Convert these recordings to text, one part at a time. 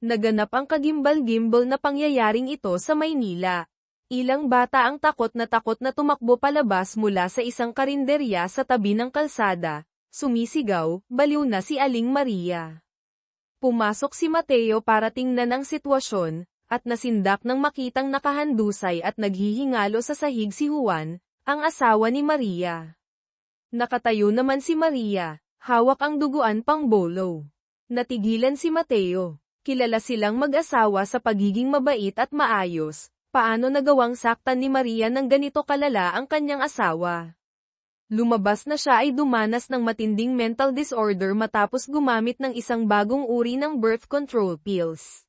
Naganap ang kagimbal-gimbal na pangyayaring ito sa Maynila. Ilang bata ang takot na tumakbo palabas mula sa isang karinderya sa tabi ng kalsada. Sumisigaw, baliw na si Aling Maria. Pumasok si Mateo para tingnan ang sitwasyon, at nasindak nang makitang nakahandusay at naghihingalo sa sahig si Juan, ang asawa ni Maria. Nakatayo naman si Maria, hawak ang duguan pang bolo. Natigilan si Mateo. Kilala silang mag-asawa sa pagiging mabait at maayos. Paano nagawang saktan ni Maria ng ganito kalala ang kanyang asawa? Lumabas na siya ay dumanas ng matinding mental disorder matapos gumamit ng isang bagong uri ng birth control pills.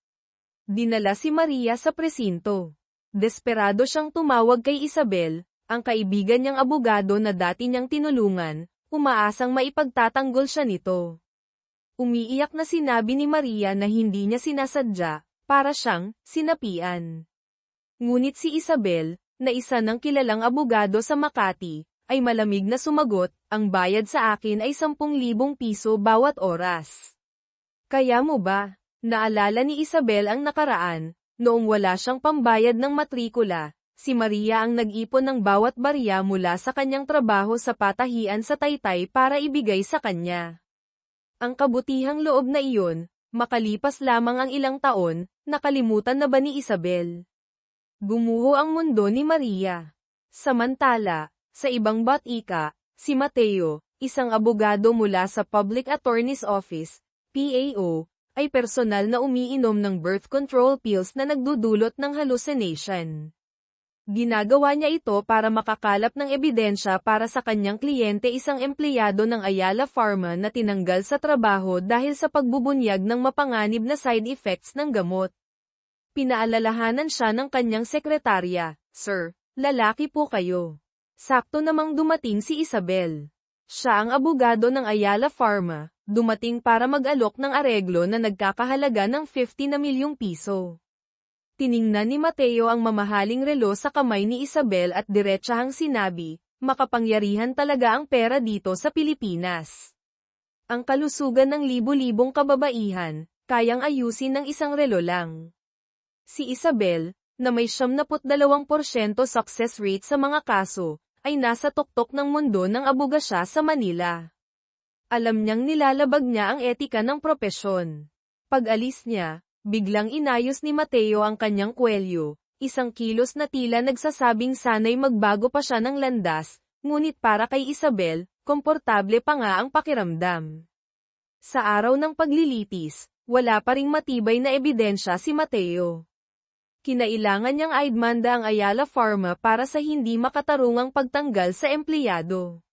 Dinala si Maria sa presinto. Desperado siyang tumawag kay Isabel, ang kaibigan niyang abogado na dati niyang tinulungan, umaasang maipagtatanggol siya nito. Umiiyak na sinabi ni Maria na hindi niya sinasadya, para siyang sinapian. Ngunit si Isabel, na isa ng kilalang abogado sa Makati, ay malamig na sumagot, ang bayad sa akin ay 10,000 piso bawat oras. Kaya mo ba? Naalala ni Isabel ang nakaraan, noong wala siyang pambayad ng matrikula, si Maria ang nag-ipon ng bawat barya mula sa kanyang trabaho sa patahian sa Taytay para ibigay sa kanya. Ang kabutihang loob na iyon, makalipas lamang ang ilang taon, nakalimutan na ba ni Isabel? Gumuho ang mundo ni Maria. Samantala, sa ibang batika, si Mateo, isang abogado mula sa Public Attorney's Office, PAO, ay personal na umiinom ng birth control pills na nagdudulot ng hallucination. Ginagawa niya ito para makakalap ng ebidensya para sa kanyang kliyente, isang empleyado ng Ayala Pharma na tinanggal sa trabaho dahil sa pagbubunyag ng mapanganib na side effects ng gamot. Pinaalalahanan siya ng kanyang sekretarya, "Sir, lalaki po kayo." Sakto namang dumating si Isabel. Siya ang abogado ng Ayala Pharma, dumating para mag-alok ng areglo na nagkakahalaga ng 50 na milyong piso. Tiningnan ni Mateo ang mamahaling relo sa kamay ni Isabel at diretsahang sinabi, "Makapangyarihan talaga ang pera dito sa Pilipinas. Ang kalusugan ng libu-libong kababaihan, kayang ayusin ng isang relo lang." Si Isabel, na may 72% success rate sa mga kaso, ay nasa tuktok ng mundo ng abogasya sa Manila. Alam niyang nilalabag niya ang etika ng propesyon. Pag-alis niya, biglang inayos ni Mateo ang kanyang kwelyo, isang kilos na tila nagsasabing sana'y magbago pa siya ng landas, ngunit para kay Isabel, komportable pa nga ang pakiramdam. Sa araw ng paglilitis, wala pa ring matibay na ebidensya si Mateo. Kinailangan niyang idmanda ang Ayala Pharma para sa hindi makatarungang pagtanggal sa empleyado.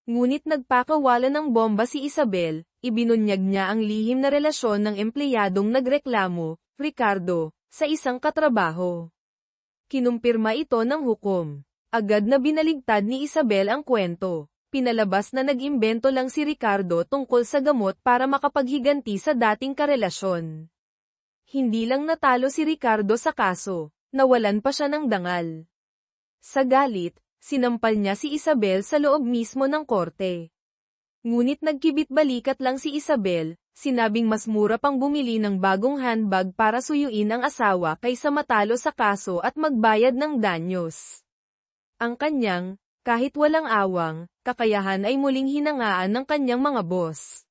Ngunit nagpakawala ng bomba si Isabel, ibinunyag niya ang lihim na relasyon ng empleyadong nagreklamo, Ricardo, sa isang katrabaho. Kinumpirma ito ng hukom. Agad na binaligtad ni Isabel ang kwento. Pinalabas na nag-imbento lang si Ricardo tungkol sa gamot para makapaghiganti sa dating karelasyon. Hindi lang natalo si Ricardo sa kaso, nawalan pa siya ng dangal. Sa galit, sinampal niya si Isabel sa loob mismo ng korte. Ngunit nagkibit-balikat lang si Isabel, sinabing mas mura pang bumili ng bagong handbag para suyuin ang asawa kaysa matalo sa kaso at magbayad ng danyos. Ang kanyang, kahit walang awang, kakayahan ay muling hinangaan ng kanyang mga boss.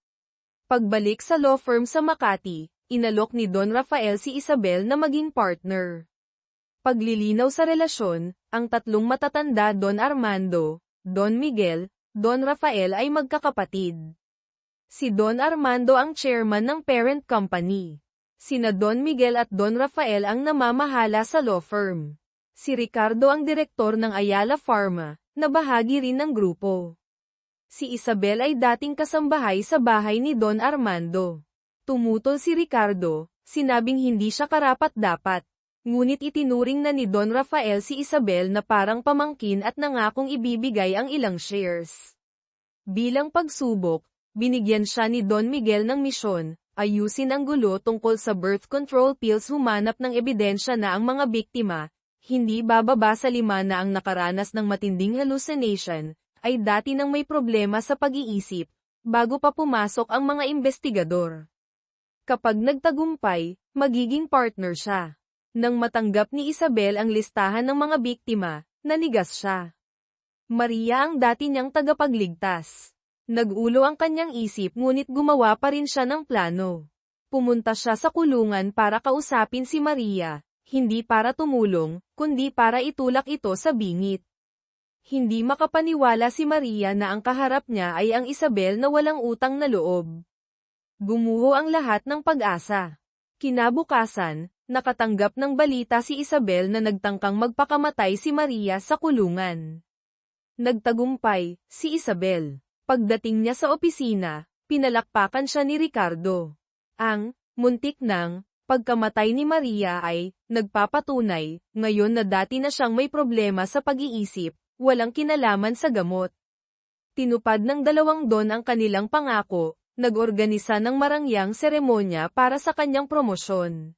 Pagbalik sa law firm sa Makati, inalok ni Don Rafael si Isabel na maging partner. Paglilinaw sa relasyon, ang tatlong matatanda Don Armando, Don Miguel, Don Rafael ay magkakapatid. Si Don Armando ang chairman ng parent company. Sina Don Miguel at Don Rafael ang namamahala sa law firm. Si Ricardo ang direktor ng Ayala Pharma, na bahagi rin ng grupo. Si Isabel ay dating kasambahay sa bahay ni Don Armando. Tumutol si Ricardo, sinabing hindi siya karapat-dapat. Ngunit itinuring na ni Don Rafael si Isabel na parang pamangkin at nangakong ibibigay ang ilang shares. Bilang pagsubok, binigyan siya ni Don Miguel ng misyon, ayusin ang gulo tungkol sa birth control pills, humanap ng ebidensya na ang mga biktima, hindi bababa sa 5 na ang nakaranas ng matinding hallucination, ay dati nang may problema sa pag-iisip, bago pa pumasok ang mga investigador. Kapag nagtagumpay, magiging partner siya. Nang matanggap ni Isabel ang listahan ng mga biktima, nanigas siya. Maria ang dati niyang tagapagligtas. Nag-ulo ang kanyang isip ngunit gumawa pa rin siya ng plano. Pumunta siya sa kulungan para kausapin si Maria, hindi para tumulong, kundi para itulak ito sa bingit. Hindi makapaniwala si Maria na ang kaharap niya ay ang Isabel na walang utang na loob. Gumuho ang lahat ng pag-asa. Kinabukasan, nakatanggap ng balita si Isabel na nagtangkang magpakamatay si Maria sa kulungan. Nagtagumpay, si Isabel. Pagdating niya sa opisina, pinalakpakan siya ni Ricardo. Ang muntik ng pagkamatay ni Maria ay nagpapatunay, ngayon na dati na siyang may problema sa pag-iisip, walang kinalaman sa gamot. Tinupad ng dalawang don ang kanilang pangako, nag-organisa ng marangyang seremonya para sa kanyang promosyon.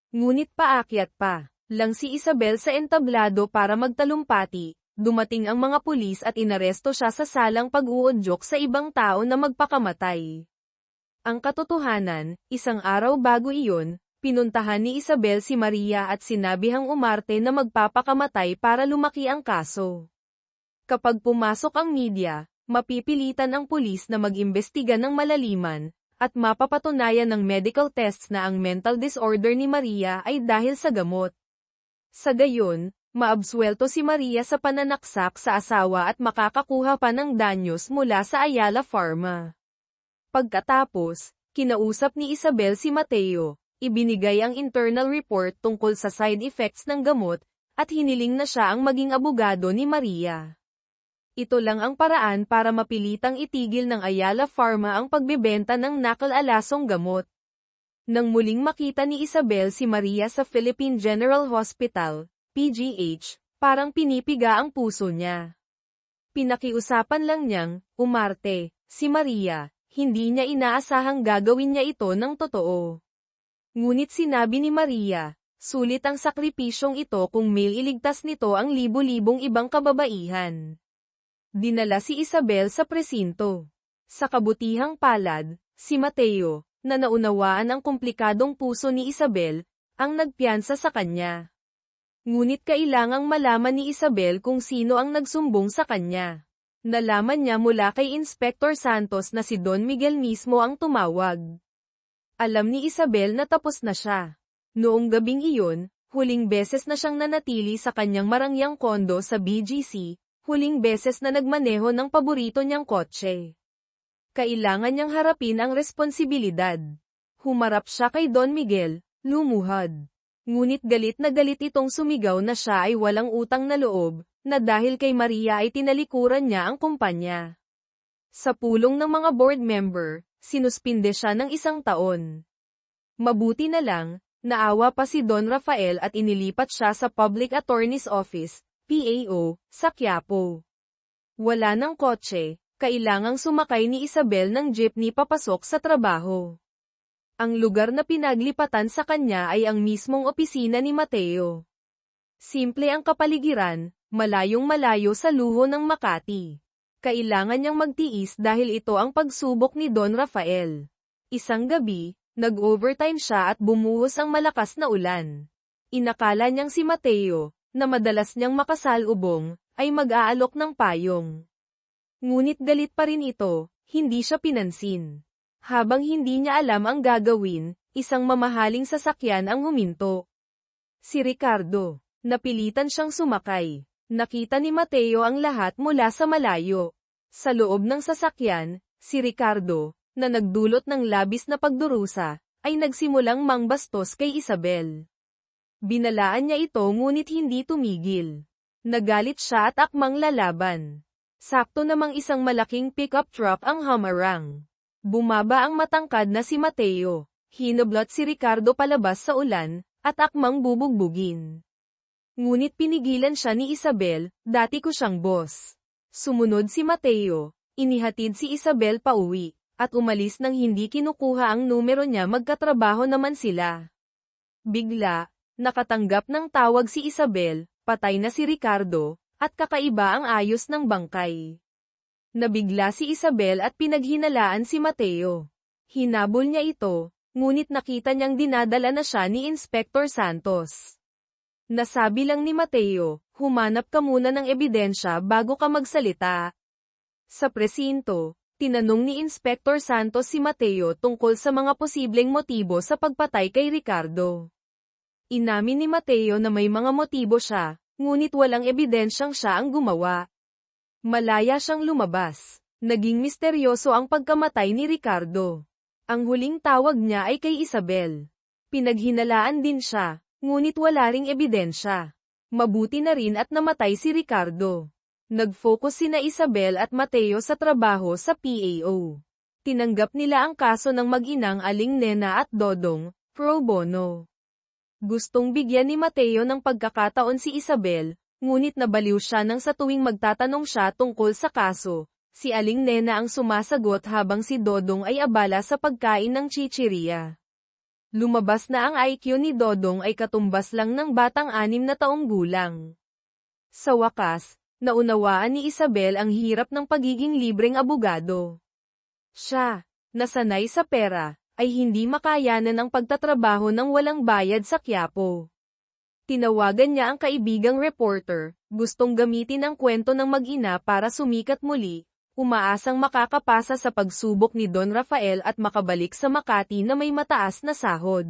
Ngunit paakyat pa lang si Isabel sa entablado para magtalumpati. Dumating ang mga pulis at inaresto siya sa salang pag-uudyok sa ibang tao na magpakamatay. Ang katotohanan, isang araw bago iyon, pinuntahan ni Isabel si Maria at sinabihang umarte na magpapakamatay para lumaki ang kaso. Kapag pumasok ang media, mapipilitan ang pulis na mag-imbestiga ng malaliman, at mapapatunayan ng medical tests na ang mental disorder ni Maria ay dahil sa gamot. Sa gayon, maabsuelto si Maria sa pananaksak sa asawa at makakakuha pa ng danyos mula sa Ayala Pharma. Pagkatapos, kinausap ni Isabel si Mateo, ibinigay ang internal report tungkol sa side effects ng gamot, at hiniling na siya ang maging abogado ni Maria. Ito lang ang paraan para mapilitang itigil ng Ayala Pharma ang pagbebenta ng nakal-alasong gamot. Nang muling makita ni Isabel si Maria sa Philippine General Hospital, PGH, parang pinipiga ang puso niya. Pinakiusapan lang niyang, umarte, si Maria, hindi niya inaasahang gagawin niya ito ng totoo. Ngunit sinabi ni Maria, sulit ang sakripisyong ito kung mailigtas nito ang libo-libong ibang kababaihan. Dinala si Isabel sa presinto. Sa kabutihang palad, si Mateo, na naunawaan ang komplikadong puso ni Isabel, ang nagpiyansa sa kanya. Ngunit kailangang malaman ni Isabel kung sino ang nagsumbong sa kanya. Nalaman niya mula kay Inspector Santos na si Don Miguel mismo ang tumawag. Alam ni Isabel na tapos na siya. Noong gabing iyon, huling beses na siyang nanatili sa kanyang marangyang kondo sa BGC, huling beses na nagmaneho ng paborito niyang kotse. Kailangan niyang harapin ang responsibilidad. Humarap siya kay Don Miguel, lumuhad. Ngunit galit na galit itong sumigaw na siya ay walang utang na loob, na dahil kay Maria ay tinalikuran niya ang kumpanya. Sa pulong ng mga board member, sinuspinde siya ng 1 taon. Mabuti na lang, naawa pa si Don Rafael at inilipat siya sa Public Attorney's Office, PAO, sa Quiapo. Wala ng kotse, kailangang sumakay ni Isabel ng jeepney papasok sa trabaho. Ang lugar na pinaglipatan sa kanya ay ang mismong opisina ni Mateo. Simple ang kapaligiran, malayong-malayo sa luho ng Makati. Kailangan niyang magtiis dahil ito ang pagsubok ni Don Rafael. Isang gabi, nag-overtime siya at bumuhos ang malakas na ulan. Inakala niyang si Mateo, na madalas niyang makasalubong, ay mag-aalok ng payong. Ngunit galit pa rin ito, hindi siya pinansin. Habang hindi niya alam ang gagawin, isang mamahaling sasakyan ang huminto. Si Ricardo, napilitan siyang sumakay. Nakita ni Mateo ang lahat mula sa malayo. Sa loob ng sasakyan, si Ricardo, na nagdulot ng labis na pagdurusa, ay nagsimulang mangbastos kay Isabel. Binalaan niya ito ngunit hindi tumigil. Nagalit siya at akmang lalaban. Sakto namang isang malaking pickup truck ang humarang. Bumaba ang matangkad na si Mateo, hinablot si Ricardo palabas sa ulan, at akmang bubugbugin. Ngunit pinigilan siya ni Isabel, dati ko siyang boss. Sumunod si Mateo, inihatid si Isabel pauwi, at umalis nang hindi kinukuha ang numero niya magkatrabaho naman sila. Bigla, nakatanggap ng tawag si Isabel, patay na si Ricardo, at kakaiba ang ayos ng bangkay. Nabigla si Isabel at pinaghinalaan si Mateo. Hinabol niya ito, ngunit nakita niyang dinadala na siya ni Inspector Santos. Nasabi lang ni Mateo, humanap ka muna ng ebidensya bago ka magsalita. Sa presinto, tinanong ni Inspector Santos si Mateo tungkol sa mga posibleng motibo sa pagpatay kay Ricardo. Inamin ni Mateo na may mga motibo siya, ngunit walang ebidensyang siya ang gumawa. Malaya siyang lumabas. Naging misteryoso ang pagkamatay ni Ricardo. Ang huling tawag niya ay kay Isabel. Pinaghinalaan din siya, ngunit wala ring ebidensya. Mabuti na rin at namatay si Ricardo. Nag-focus sina Isabel at Mateo sa trabaho sa PAO. Tinanggap nila ang kaso ng mag-inang Aling Nena at Dodong, pro bono. Gustong bigyan ni Mateo ng pagkakataon si Isabel, ngunit nabaliw siya nang sa tuwing magtatanong siya tungkol sa kaso, si Aling Nena ang sumasagot habang si Dodong ay abala sa pagkain ng chichirya. Lumabas na ang IQ ni Dodong ay katumbas lang ng batang 6 na taong gulang. Sa wakas, naunawaan ni Isabel ang hirap ng pagiging libreng abogado. Siya, nasanay sa pera, ay hindi makayanan ang pagtatrabaho ng walang bayad sa Quiapo. Tinawagan niya ang kaibigang reporter, gustong gamitin ang kwento ng mag-ina para sumikat muli, umaasang makakapasa sa pagsubok ni Don Rafael at makabalik sa Makati na may mataas na sahod.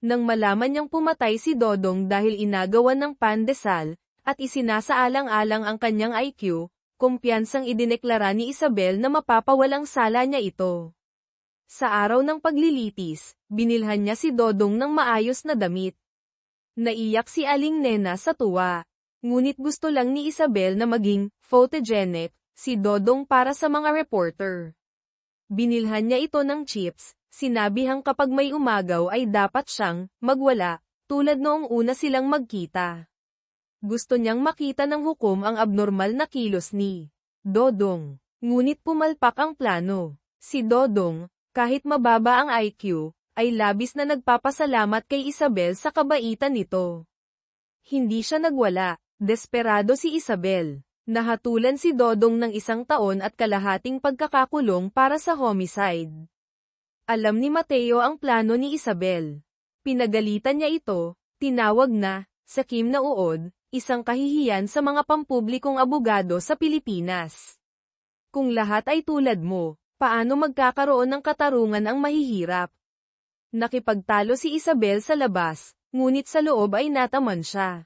Nang malaman niyang pumatay si Dodong dahil inagawan ng pandesal, at isinasaalang-alang ang kanyang IQ, kumpiyansang idineklara ni Isabel na mapapawalang sala niya ito. Sa araw ng paglilitis, binilhan niya si Dodong ng maayos na damit. Naiyak si Aling Nena sa tuwa. Ngunit gusto lang ni Isabel na maging photogenic si Dodong para sa mga reporter. Binilhan niya ito ng chips, sinabihang kapag may umagaw ay dapat siyang magwala, tulad noong una silang magkita. Gusto niyang makita ng hukom ang abnormal na kilos ni Dodong. Ngunit pumalpak ang plano. Si Dodong, kahit mababa ang IQ, ay labis na nagpapasalamat kay Isabel sa kabaitan nito. Hindi siya nagwala, desperado si Isabel. Nahatulan si Dodong ng 1 taon at kalahating pagkakakulong para sa homicide. Alam ni Mateo ang plano ni Isabel. Pinagalitan niya ito, tinawag na sakim na uod, isang kahihiyan sa mga pampublikong abogado sa Pilipinas. Kung lahat ay tulad mo, paano magkakaroon ng katarungan ang mahihirap? Nakipagtalo si Isabel sa labas, ngunit sa loob ay nataman siya.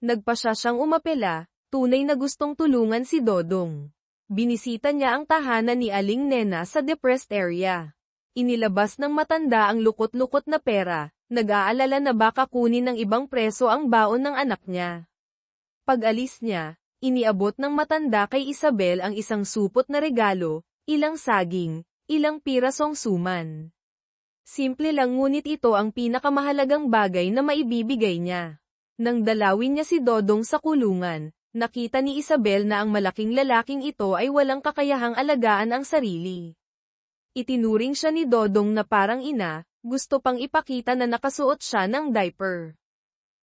Nagpa siya siyang umapela, tunay na gustong tulungan si Dodong. Binisita niya ang tahanan ni Aling Nena sa depressed area. Inilabas ng matanda ang lukot-lukot na pera, nag-aalala na baka kunin ng ibang preso ang baon ng anak niya. Pag-alis niya, iniabot ng matanda kay Isabel ang isang supot na regalo, ilang saging, ilang pirasong suman. Simple lang ngunit ito ang pinakamahalagang bagay na maibibigay niya. Nang dalawin niya si Dodong sa kulungan, nakita ni Isabel na ang malaking lalaking ito ay walang kakayahang alagaan ang sarili. Itinuring siya ni Dodong na parang ina, gusto pang ipakita na nakasuot siya ng diaper.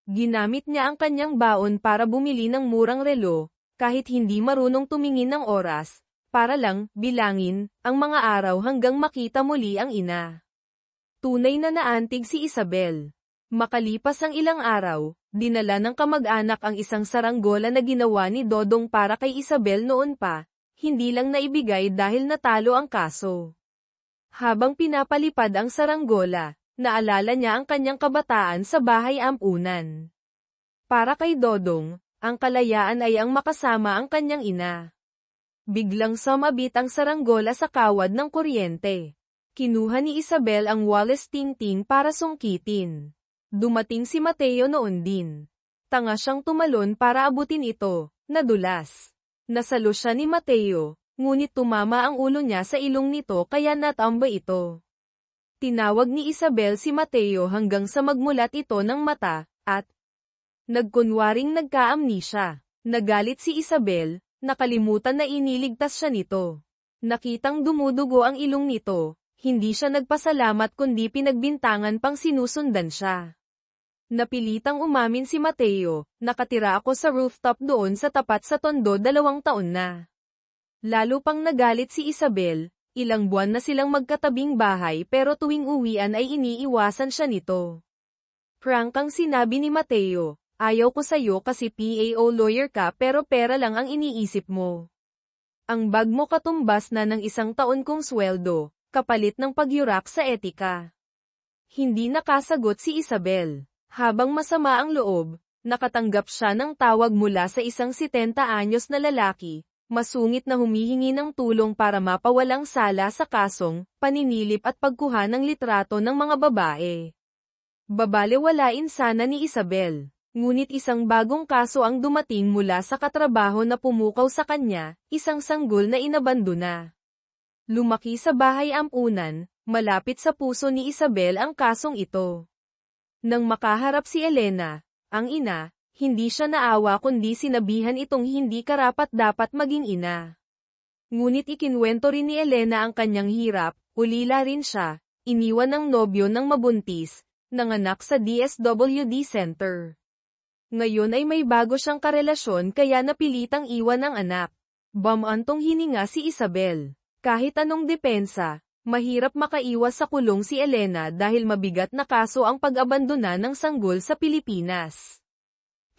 Ginamit niya ang kanyang baon para bumili ng murang relo, kahit hindi marunong tumingin ng oras, para lang bilangin ang mga araw hanggang makita muli ang ina. Tunay na naantig si Isabel. Makalipas ang ilang araw, dinala ng kamag-anak ang isang saranggola na ginawa ni Dodong para kay Isabel noon pa, hindi lang naibigay dahil natalo ang kaso. Habang pinapalipad ang saranggola, naalala niya ang kanyang kabataan sa bahay ampunan. Para kay Dodong, ang kalayaan ay ang makasama ang kanyang ina. Biglang sumabit ang saranggola sa kawad ng kuryente. Kinuha ni Isabel ang Wallace Tingting para sungkitin. Dumating si Mateo noon din. Tanga siyang tumalon para abutin ito, nadulas. Nasalo siya ni Mateo, ngunit tumama ang ulo niya sa ilong nito kaya natamba ito. Tinawag ni Isabel si Mateo hanggang sa magmulat ito ng mata, at nagkunwaring nagka-amnesia. Nagalit si Isabel, nakalimutan na iniligtas siya nito. Nakitang dumudugo ang ilong nito, hindi siya nagpasalamat kundi pinagbintangan pang sinusundan siya. Napilitang umamin si Mateo, nakatira ako sa rooftop doon sa tapat sa tondo 2 taon na. Lalo pang nagalit si Isabel, Ilang buwan na silang magkatabing bahay pero tuwing uwian ay iniiwasan siya nito. Frank ang sinabi ni Mateo, ayaw ko sa'yo kasi PAO lawyer ka pero pera lang ang iniisip mo. Ang bag mo katumbas na ng 1 taon kong sweldo, kapalit ng pagyurak sa etika. Hindi nakasagot si Isabel. Habang masama ang loob, nakatanggap siya ng tawag mula sa isang 70 anyos na lalaki, masungit na humihingi ng tulong para mapawalang sala sa kasong paninilip at pagkuha ng litrato ng mga babae. Babalewalain sana ni Isabel, ngunit isang bagong kaso ang dumating mula sa katrabaho na pumukaw sa kanya, isang sanggol na inabandona. Lumaki sa bahay ampunan, malapit sa puso ni Isabel ang kasong ito. Nang makaharap si Elena, ang ina, hindi siya naawa kundi sinabihan itong hindi karapat-dapat maging ina. Ngunit ikinwento rin ni Elena ang kanyang hirap, ulila rin siya, iniwan ng nobyo ng mabuntis, nanganak sa DSWD Center. Ngayon ay may bago siyang karelasyon kaya napilitang iwan ang anak. Bamantong hininga si Isabel. Kahit anong depensa, mahirap makaiwas sa kulong si Elena dahil mabigat na kaso ang pag-abandona ng sanggol sa Pilipinas.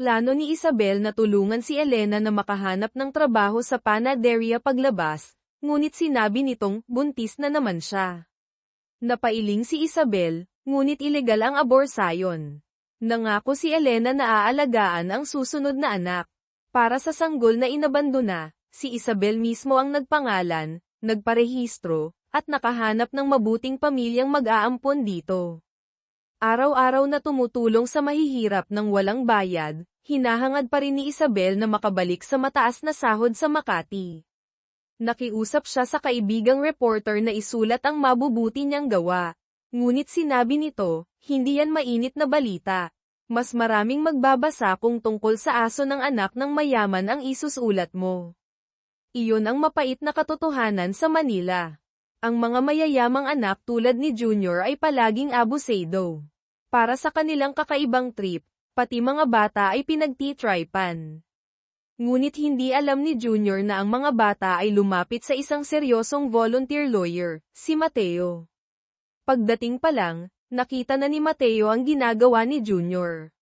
Plano ni Isabel na tulungan si Elena na makahanap ng trabaho sa panaderia paglabas, ngunit sinabi nitong buntis na naman siya. Napailing si Isabel, ngunit ilegal ang aborsayon. Nangako si Elena na aalagaan ang susunod na anak. Para sa sanggol na inabandona, si Isabel mismo ang nagpangalan, nagparehistro, at nakahanap ng mabuting pamilyang mag-aampon dito. Araw-araw na tumutulong sa mahihirap ng walang bayad, hinahangad pa rin ni Isabel na makabalik sa mataas na sahod sa Makati. Nakiusap siya sa kaibigang reporter na isulat ang mabubuti niyang gawa. Ngunit sinabi nito, hindi yan mainit na balita. Mas maraming magbabasa kung tungkol sa aso ng anak ng mayaman ang isusulat mo. Iyon ang mapait na katotohanan sa Manila. Ang mga mayayamang anak tulad ni Junior ay palaging abusado. Para sa kanilang kakaibang trip, pati mga bata ay pinagtitripan. Ngunit hindi alam ni Junior na ang mga bata ay lumapit sa isang seryosong volunteer lawyer, si Mateo. Pagdating pa lang, nakita na ni Mateo ang ginagawa ni Junior.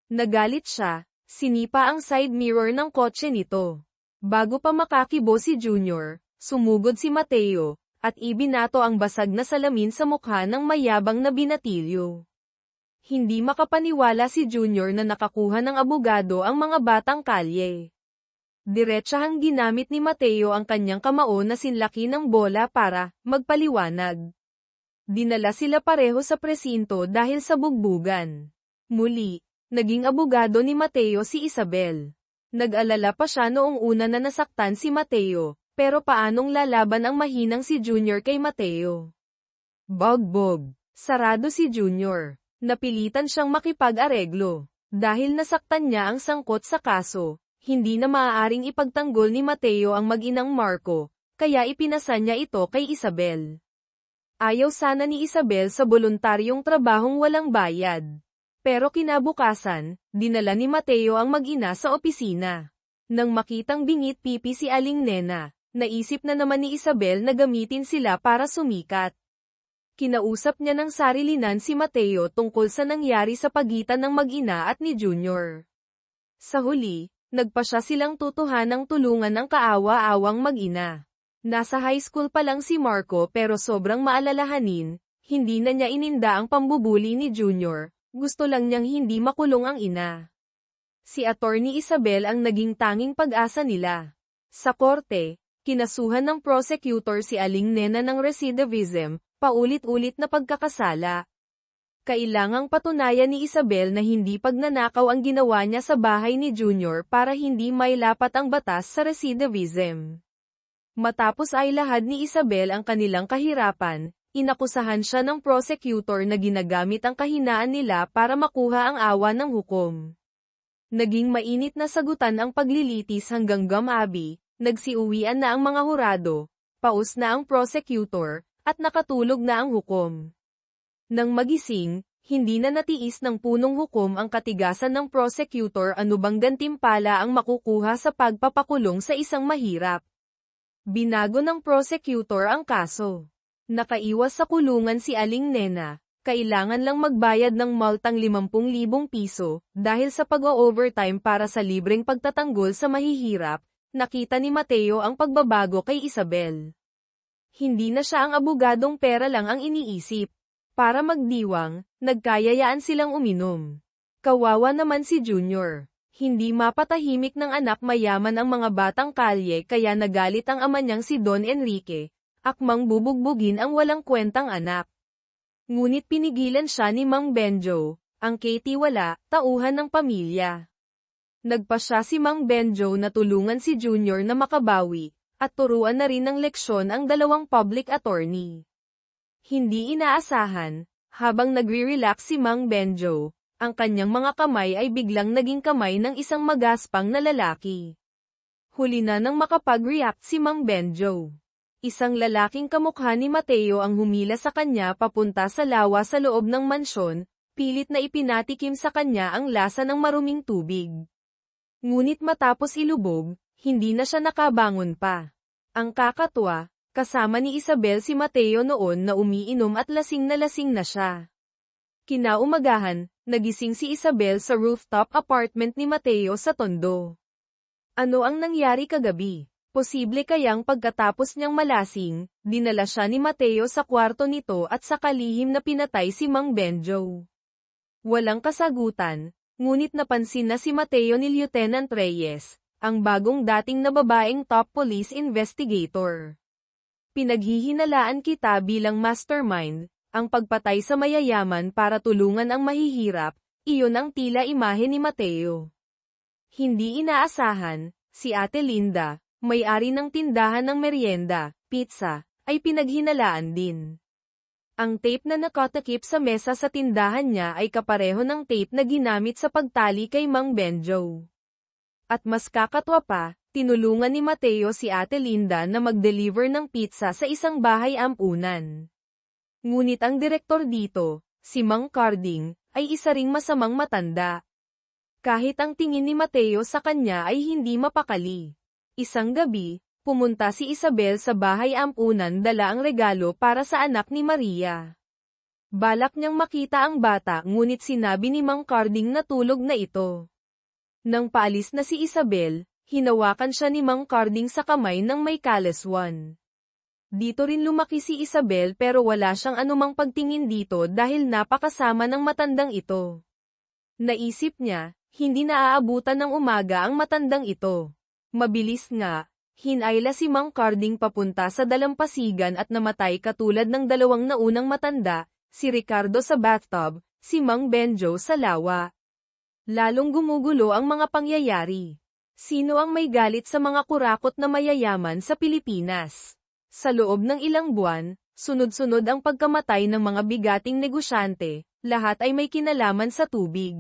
Nagalit siya, sinipa ang side mirror ng kotse nito. Bago pa makakibo si Junior, sumugod si Mateo, at ibinato ang basag na salamin sa mukha ng mayabang na binatilyo. Hindi makapaniwala si Junior na nakakuha ng abogado ang mga batang kalye. Diretsahang ginamit ni Mateo ang kanyang kamao na sinlaki ng bola para magpaliwanag. Dinala sila pareho sa presinto dahil sa bugbugan. Muli, naging abogado ni Mateo si Isabel. Nag-alala pa siya noong una na nasaktan si Mateo, pero paanong lalaban ang mahinang si Junior kay Mateo? Bogbog. Sarado si Junior. Napilitan siyang makipag-areglo. Dahil nasaktan niya ang sangkot sa kaso, hindi na maaaring ipagtanggol ni Mateo ang mag-inang Marco, kaya ipinasa niya ito kay Isabel. Ayaw sana ni Isabel sa voluntaryong trabahong walang bayad. Pero kinabukasan, dinala ni Mateo ang mag-ina sa opisina. Nang makitang bingit pipi si Aling Nena, naisip na naman ni Isabel na gamitin sila para sumikat. Kinausap niya ng sarilinan si Mateo tungkol sa nangyari sa pagitan ng mag-ina at ni Junior. Sa huli, nagpasya silang tutuhanang tulungan ang kaawa-awang mag-ina. Nasa high school pa lang si Marco pero sobrang maalalahanin, hindi na niya ininda ang pambubuli ni Junior, gusto lang niyang hindi makulong ang ina. Si Attorney Isabel ang naging tanging pag-asa nila. Sa korte, kinasuhan ng prosecutor si Aling Nena ng recidivism, paulit-ulit na pagkakasala. Kailangang patunayan ni Isabel na hindi pagnanakaw ang ginawa niya sa bahay ni Junior para hindi mailapat ang batas sa recidivism. Matapos ay lahad ni Isabel ang kanilang kahirapan, inakusahan siya ng prosecutor na ginagamit ang kahinaan nila para makuha ang awa ng hukom. Naging mainit na sagutan ang paglilitis hanggang gamabi, nagsiuwian na ang mga hurado, paus na ang prosecutor, at nakatulog na ang hukom. Nang magising, hindi na natiis ng punong hukom ang katigasan ng prosecutor ano bang gantimpala ang makukuha sa pagpapakulong sa isang mahirap. Binago ng prosecutor ang kaso. Nakaiwas sa kulungan si Aling Nena, kailangan lang magbayad ng multang 50,000 piso, dahil sa pag-o-overtime para sa libreng pagtatanggol sa mahihirap. Nakita ni Mateo ang pagbabago kay Isabel. Hindi na siya ang abogadong pera lang ang iniisip. Para magdiwang, nagkayayaan silang uminom. Kawawa naman si Junior. Hindi mapatahimik ng anak mayaman ang mga batang kalye kaya nagalit ang ama niyang si Don Enrique, akmang bubugbugin ang walang kwentang anak. Ngunit pinigilan siya ni Mang Benjo, ang katiwala, tauhan ng pamilya. Nagpa siya si Mang Benjo na tulungan si Junior na makabawi, at turuan na rin ng leksyon ang dalawang public attorney. Hindi inaasahan, habang nagre-relax si Mang Benjo, ang kanyang mga kamay ay biglang naging kamay ng isang magaspang na lalaki. Huli na nang makapag-react si Mang Benjo. Isang lalaking kamukha ni Mateo ang humila sa kanya papunta sa lawa sa loob ng mansyon, pilit na ipinatikim sa kanya ang lasa ng maruming tubig. Ngunit matapos ilubog, hindi na siya nakabangon pa. Ang kakatuwa, kasama ni Isabel si Mateo noon na umiinom at lasing na siya. Kinaumagahan, nagising si Isabel sa rooftop apartment ni Mateo sa Tondo. Ano ang nangyari kagabi? Posible kayang pagkatapos niyang malasing, dinala siya ni Mateo sa kwarto nito at sa kalihim na pinatay si Mang Benjo. Walang kasagutan, ngunit napansin na si Mateo ni Lieutenant Reyes, ang bagong dating na babaeng top police investigator. Pinaghihinalaan kita bilang mastermind, ang pagpatay sa mayayaman para tulungan ang mahihirap, iyon ang tila imahe ni Mateo. Hindi inaasahan, si Ate Linda, may-ari ng tindahan ng merienda, pizza, ay pinaghinalaan din. Ang tape na nakatakip sa mesa sa tindahan niya ay kapareho ng tape na ginamit sa pagtali kay Mang Benjo. At mas kakatwa pa, tinulungan ni Mateo si Ate Linda na mag-deliver ng pizza sa isang bahay ampunan. Ngunit ang direktor dito, si Mang Carding, ay isa ring masamang matanda. Kahit ang tingin ni Mateo sa kanya ay hindi mapakali. Isang gabi, pumunta si Isabel sa bahay ampunan dala ang regalo para sa anak ni Maria. Balak niyang makita ang bata ngunit sinabi ni Mang Carding na tulog na ito. Nang paalis na si Isabel, hinawakan siya ni Mang Carding sa kamay ng may kalaswan. Dito rin lumaki si Isabel pero wala siyang anumang pagtingin dito dahil napakasama ng matandang ito. Naisip niya, hindi na aabutan ng umaga ang matandang ito. Mabilis nga, hinayla si Mang Carding papunta sa dalampasigan at namatay katulad ng dalawang naunang matanda, si Ricardo sa bathtub, si Mang Benjo sa lawa. Lalong gumugulo ang mga pangyayari. Sino ang may galit sa mga kurakot na mayayaman sa Pilipinas? Sa loob ng ilang buwan, sunod-sunod ang pagkamatay ng mga bigating negosyante, lahat ay may kinalaman sa tubig.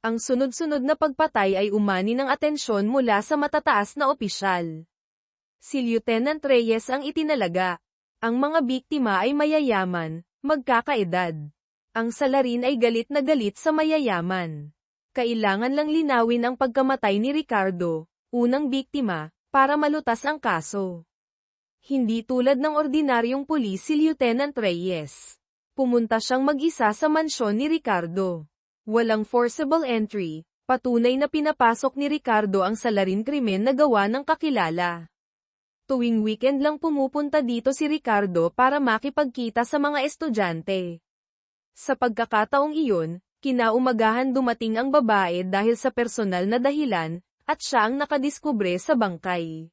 Ang sunod-sunod na pagpatay ay umani ng atensyon mula sa matataas na opisyal. Si Lieutenant Reyes ang itinalaga. Ang mga biktima ay mayayaman, magkakaedad. Ang salarin ay galit na galit sa mayayaman. Kailangan lang linawin ang pagkamatay ni Ricardo, unang biktima, para malutas ang kaso. Hindi tulad ng ordinaryong pulis si Lieutenant Reyes. Pumunta siyang mag-isa sa mansyon ni Ricardo. Walang forcible entry, patunay na pinapasok ni Ricardo ang salarin krimen na gawa ng kakilala. Tuwing weekend lang pumupunta dito si Ricardo para makipagkita sa mga estudyante. Sa pagkakataong iyon, kinaumagahan dumating ang babae dahil sa personal na dahilan, at siya ang nakadiskubre sa bangkay.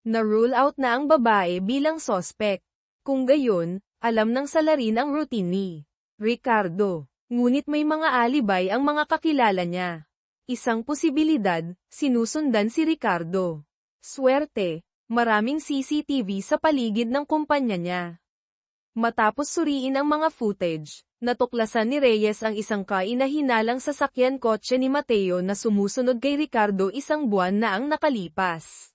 Na-rule out na ang babae bilang sospek. Kung gayon, alam ng salarin ang routine ni Ricardo. Ngunit may mga alibay ang mga kakilala niya. Isang posibilidad, sinusundan si Ricardo. Swerte, maraming CCTV sa paligid ng kumpanya niya. Matapos suriin ang mga footage, natuklasan ni Reyes ang isang kainahinalang sasakyan kotse ni Mateo na sumusunod kay Ricardo isang buwan na ang nakalipas.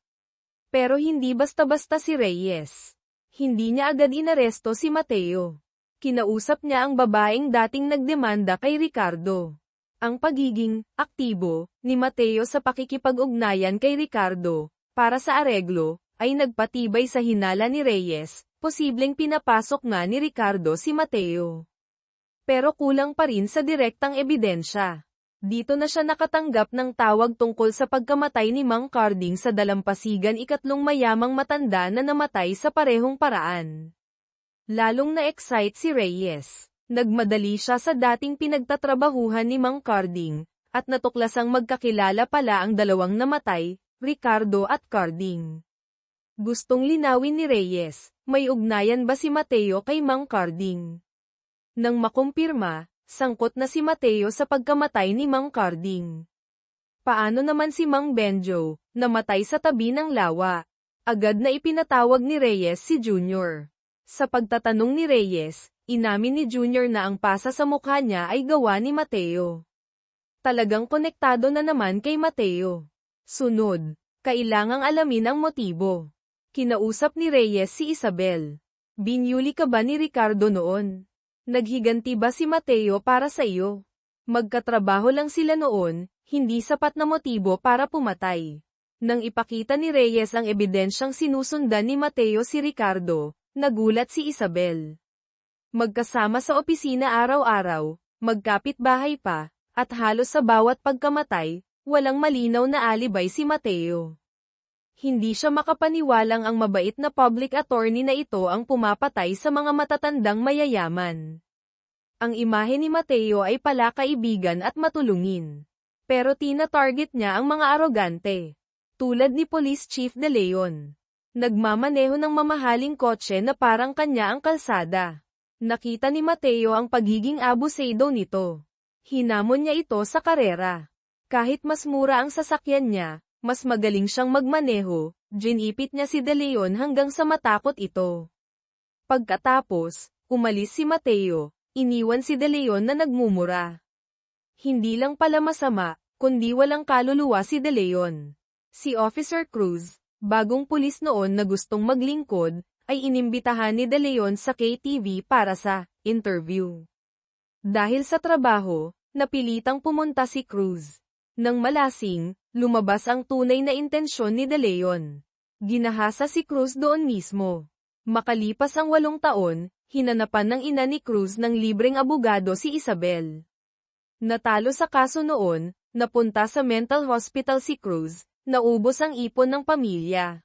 Pero hindi basta-basta si Reyes. Hindi niya agad inaresto si Mateo. Kinausap niya ang babaeng dating nagdemanda kay Ricardo. Ang pagiging aktibo ni Mateo sa pakikipag-ugnayan kay Ricardo para sa areglo ay nagpatibay sa hinala ni Reyes, posibleng pinapasok nga ni Ricardo si Mateo. Pero kulang pa rin sa direktang ebidensya. Dito na siya nakatanggap ng tawag tungkol sa pagkamatay ni Mang Carding sa dalampasigan ikatlong mayamang matanda na namatay sa parehong paraan. Lalong na-excite si Reyes. Nagmadali siya sa dating pinagtatrabahuhan ni Mang Carding, at natuklasang magkakilala pala ang dalawang namatay, Ricardo at Carding. Gustong linawin ni Reyes, may ugnayan ba si Mateo kay Mang Carding? Nang makumpirma, sangkot na si Mateo sa pagkamatay ni Mang Carding. Paano naman si Mang Benjo, namatay sa tabi ng lawa? Agad na ipinatawag ni Reyes si Junior. Sa pagtatanong ni Reyes, inamin ni Junior na ang pasa sa mukha niya ay gawa ni Mateo. Talagang konektado na naman kay Mateo. Sunod, kailangang alamin ang motibo. Kinausap ni Reyes si Isabel. Binyuli ka ba ni Ricardo noon? Naghiganti ba si Mateo para sa iyo? Magkatrabaho lang sila noon, hindi sapat na motibo para pumatay. Nang ipakita ni Reyes ang ebidensyang sinusundan ni Mateo si Ricardo, nagulat si Isabel. Magkasama sa opisina araw-araw, magkapit-bahay pa, at halos sa bawat pagkamatay, walang malinaw na alibay si Mateo. Hindi siya makapaniwalang ang mabait na public attorney na ito ang pumapatay sa mga matatandang mayayaman. Ang imahe ni Mateo ay pala kaibigan at matulungin. Pero tina-target niya ang mga arogante. Tulad ni Police Chief De Leon. Nagmamaneho ng mamahaling kotse na parang kanya ang kalsada. Nakita ni Mateo ang pagiging abusado nito. Hinamon niya ito sa karera. Kahit mas mura ang sasakyan niya, mas magaling siyang magmaneho, ginipit niya si De Leon hanggang sa matakot ito. Pagkatapos, umalis si Mateo, iniwan si De Leon na nagmumura. Hindi lang pala masama, kundi walang kaluluwa si De Leon. Si Officer Cruz, bagong pulis noon na gustong maglingkod, ay inimbitahan ni De Leon sa KTV para sa interview. Dahil sa trabaho, napilitang pumunta si Cruz. Nang malasing, lumabas ang tunay na intensyon ni De Leon. Ginahasa si Cruz doon mismo. Makalipas ang 8 taon, hinanapan ng ina ni Cruz ng libreng abogado si Isabel. Natalo sa kaso noon, napunta sa mental hospital si Cruz, naubos ang ipon ng pamilya.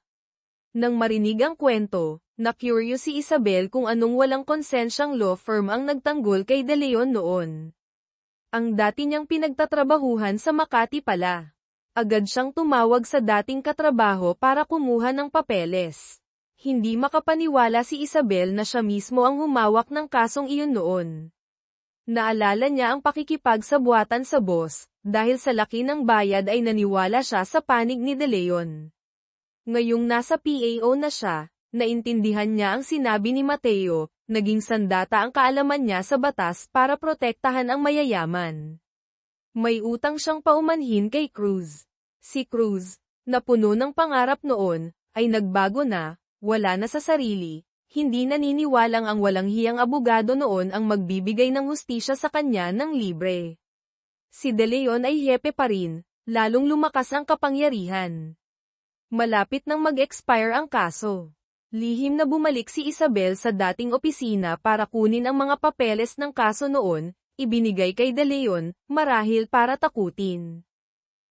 Nang marinig ang kwento, na-curious si Isabel kung anong walang konsensyang law firm ang nagtanggol kay De Leon noon. Ang dati niyang pinagtatrabahuhan sa Makati pala. Agad siyang tumawag sa dating katrabaho para kumuha ng papeles. Hindi makapaniwala si Isabel na siya mismo ang humawak ng kasong iyon noon. Naalala niya ang pakikipagsabuatan sa boss, dahil sa laki ng bayad ay naniwala siya sa panig ni De Leon. Ngayong nasa PAO na siya, naintindihan niya ang sinabi ni Mateo, naging sandata ang kaalaman niya sa batas para protektahan ang mayayaman. May utang siyang paumanhin kay Cruz. Si Cruz, na puno ng pangarap noon, ay nagbago na, wala na sa sarili, hindi naniniwalang ang walang hiyang abogado noon ang magbibigay ng hustisya sa kanya ng libre. Si De Leon ay hepe pa rin, lalong lumakas ang kapangyarihan. Malapit nang mag-expire ang kaso. Lihim na bumalik si Isabel sa dating opisina para kunin ang mga papeles ng kaso noon, ibinigay kay De Leon, marahil para takutin.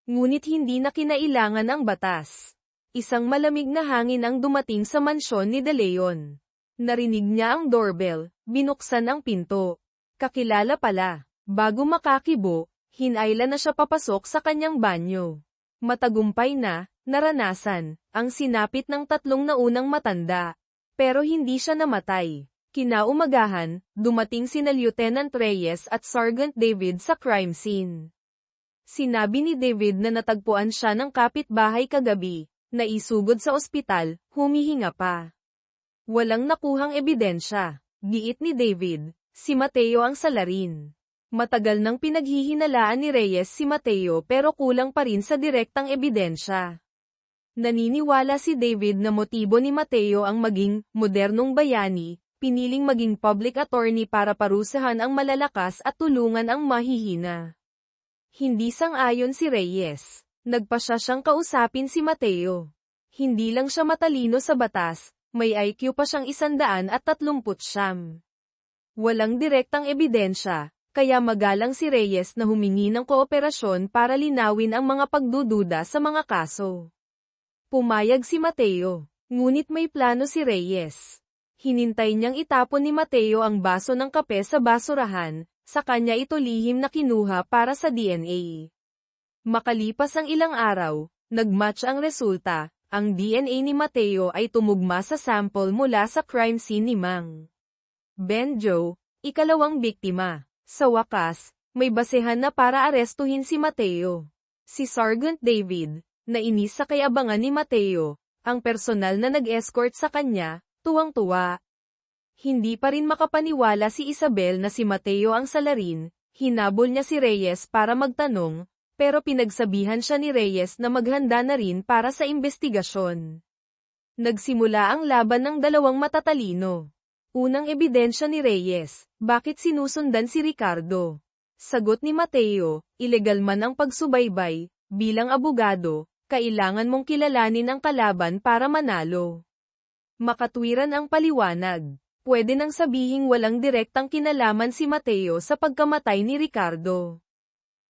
Ngunit hindi na kinailangan ang batas. Isang malamig na hangin ang dumating sa mansyon ni De Leon. Narinig niya ang doorbell, binuksan ang pinto. Kakilala pala. Bago makakibo, hinayla na siya papasok sa kanyang banyo. Matagumpay na, naranasan, ang sinapit ng 3 naunang matanda. Pero hindi siya namatay. Kinaumagahan, dumating sina Lieutenant Reyes at Sergeant David sa crime scene. Sinabi ni David na natagpuan siya ng kapitbahay kagabi, na isugod sa ospital, humihinga pa. Walang nakuhang ebidensya. Giit ni David, si Mateo ang salarin. Matagal nang pinaghihinalaan ni Reyes si Mateo pero kulang pa rin sa direktang ebidensya. Naniniwala si David na motibo ni Mateo ang maging modernong bayani, piniling maging public attorney para parusahan ang malalakas at tulungan ang mahihina. Hindi sang-ayon si Reyes. Nagpasya siyang kausapin si Mateo. Hindi lang siya matalino sa batas, may IQ pa siyang 139. Walang direktang ebidensya, kaya magalang si Reyes na humingi ng kooperasyon para linawin ang mga pagdududa sa mga kaso. Pumayag si Mateo, ngunit may plano si Reyes. Hinintay niyang itapon ni Mateo ang baso ng kape sa basurahan, sa kanya ito lihim na kinuha para sa DNA. Makalipas ang ilang araw, nagmatch ang resulta, ang DNA ni Mateo ay tumugma sa sample mula sa crime scene ni Mang Benjo, ikalawang biktima. Sa wakas, may basehan na para arestuhin si Mateo. Si Sergeant David, na inis sa kayabangan ni Mateo, ang personal na nag-escort sa kanya, tuwang-tuwa. Hindi pa rin makapaniwala si Isabel na si Mateo ang salarin, hinabol niya si Reyes para magtanong, pero pinagsabihan siya ni Reyes na maghanda na rin para sa investigasyon. Nagsimula ang laban ng dalawang matatalino. Unang ebidensya ni Reyes, bakit sinusundan si Ricardo? Sagot ni Mateo, ilegal man ang pagsubaybay, bilang abogado, kailangan mong kilalanin ang kalaban para manalo. Makatwiran ang paliwanag. Pwede nang sabihing walang direktang kinalaman si Mateo sa pagkamatay ni Ricardo.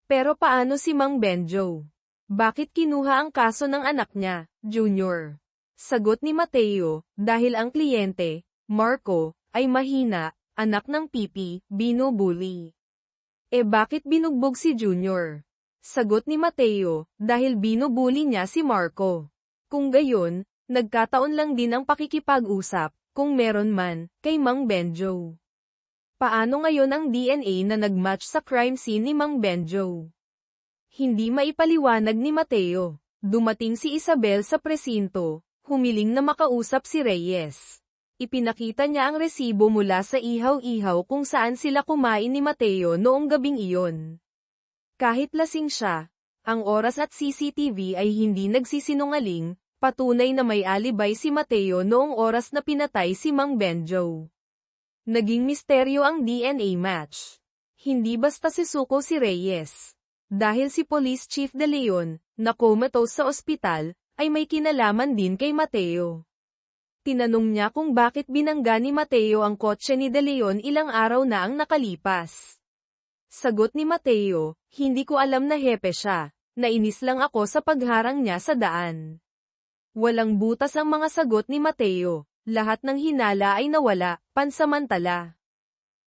Pero paano si Mang Benjo? Bakit kinuha ang kaso ng anak niya, Junior? Sagot ni Mateo, dahil ang kliyente, Marco, ay mahina, anak ng pipi, binubuli. Bakit binugbog si Junior? Sagot ni Mateo, dahil binubuli niya si Marco. Kung gayon, nagkataon lang din ang pakikipag-usap, kung meron man, kay Mang Benjo. Paano ngayon ang DNA na nagmatch sa crime scene ni Mang Benjo? Hindi maipaliwanag ni Mateo. Dumating si Isabel sa presinto, humiling na makausap si Reyes. Ipinakita niya ang resibo mula sa ihaw-ihaw kung saan sila kumain ni Mateo noong gabing iyon. Kahit lasing siya, ang oras at CCTV ay hindi nagsisinungaling, patunay na may alibay si Mateo noong oras na pinatay si Mang Benjo. Naging misteryo ang DNA match. Hindi basta sisuko si Reyes. Dahil si Police Chief De Leon, na comatose sa ospital, ay may kinalaman din kay Mateo. Tinanong niya kung bakit binangga ni Mateo ang kotse ni De Leon ilang araw na ang nakalipas. Sagot ni Mateo, hindi ko alam na hepe siya, nainis lang ako sa pagharang niya sa daan. Walang butas ang mga sagot ni Mateo, lahat ng hinala ay nawala, pansamantala.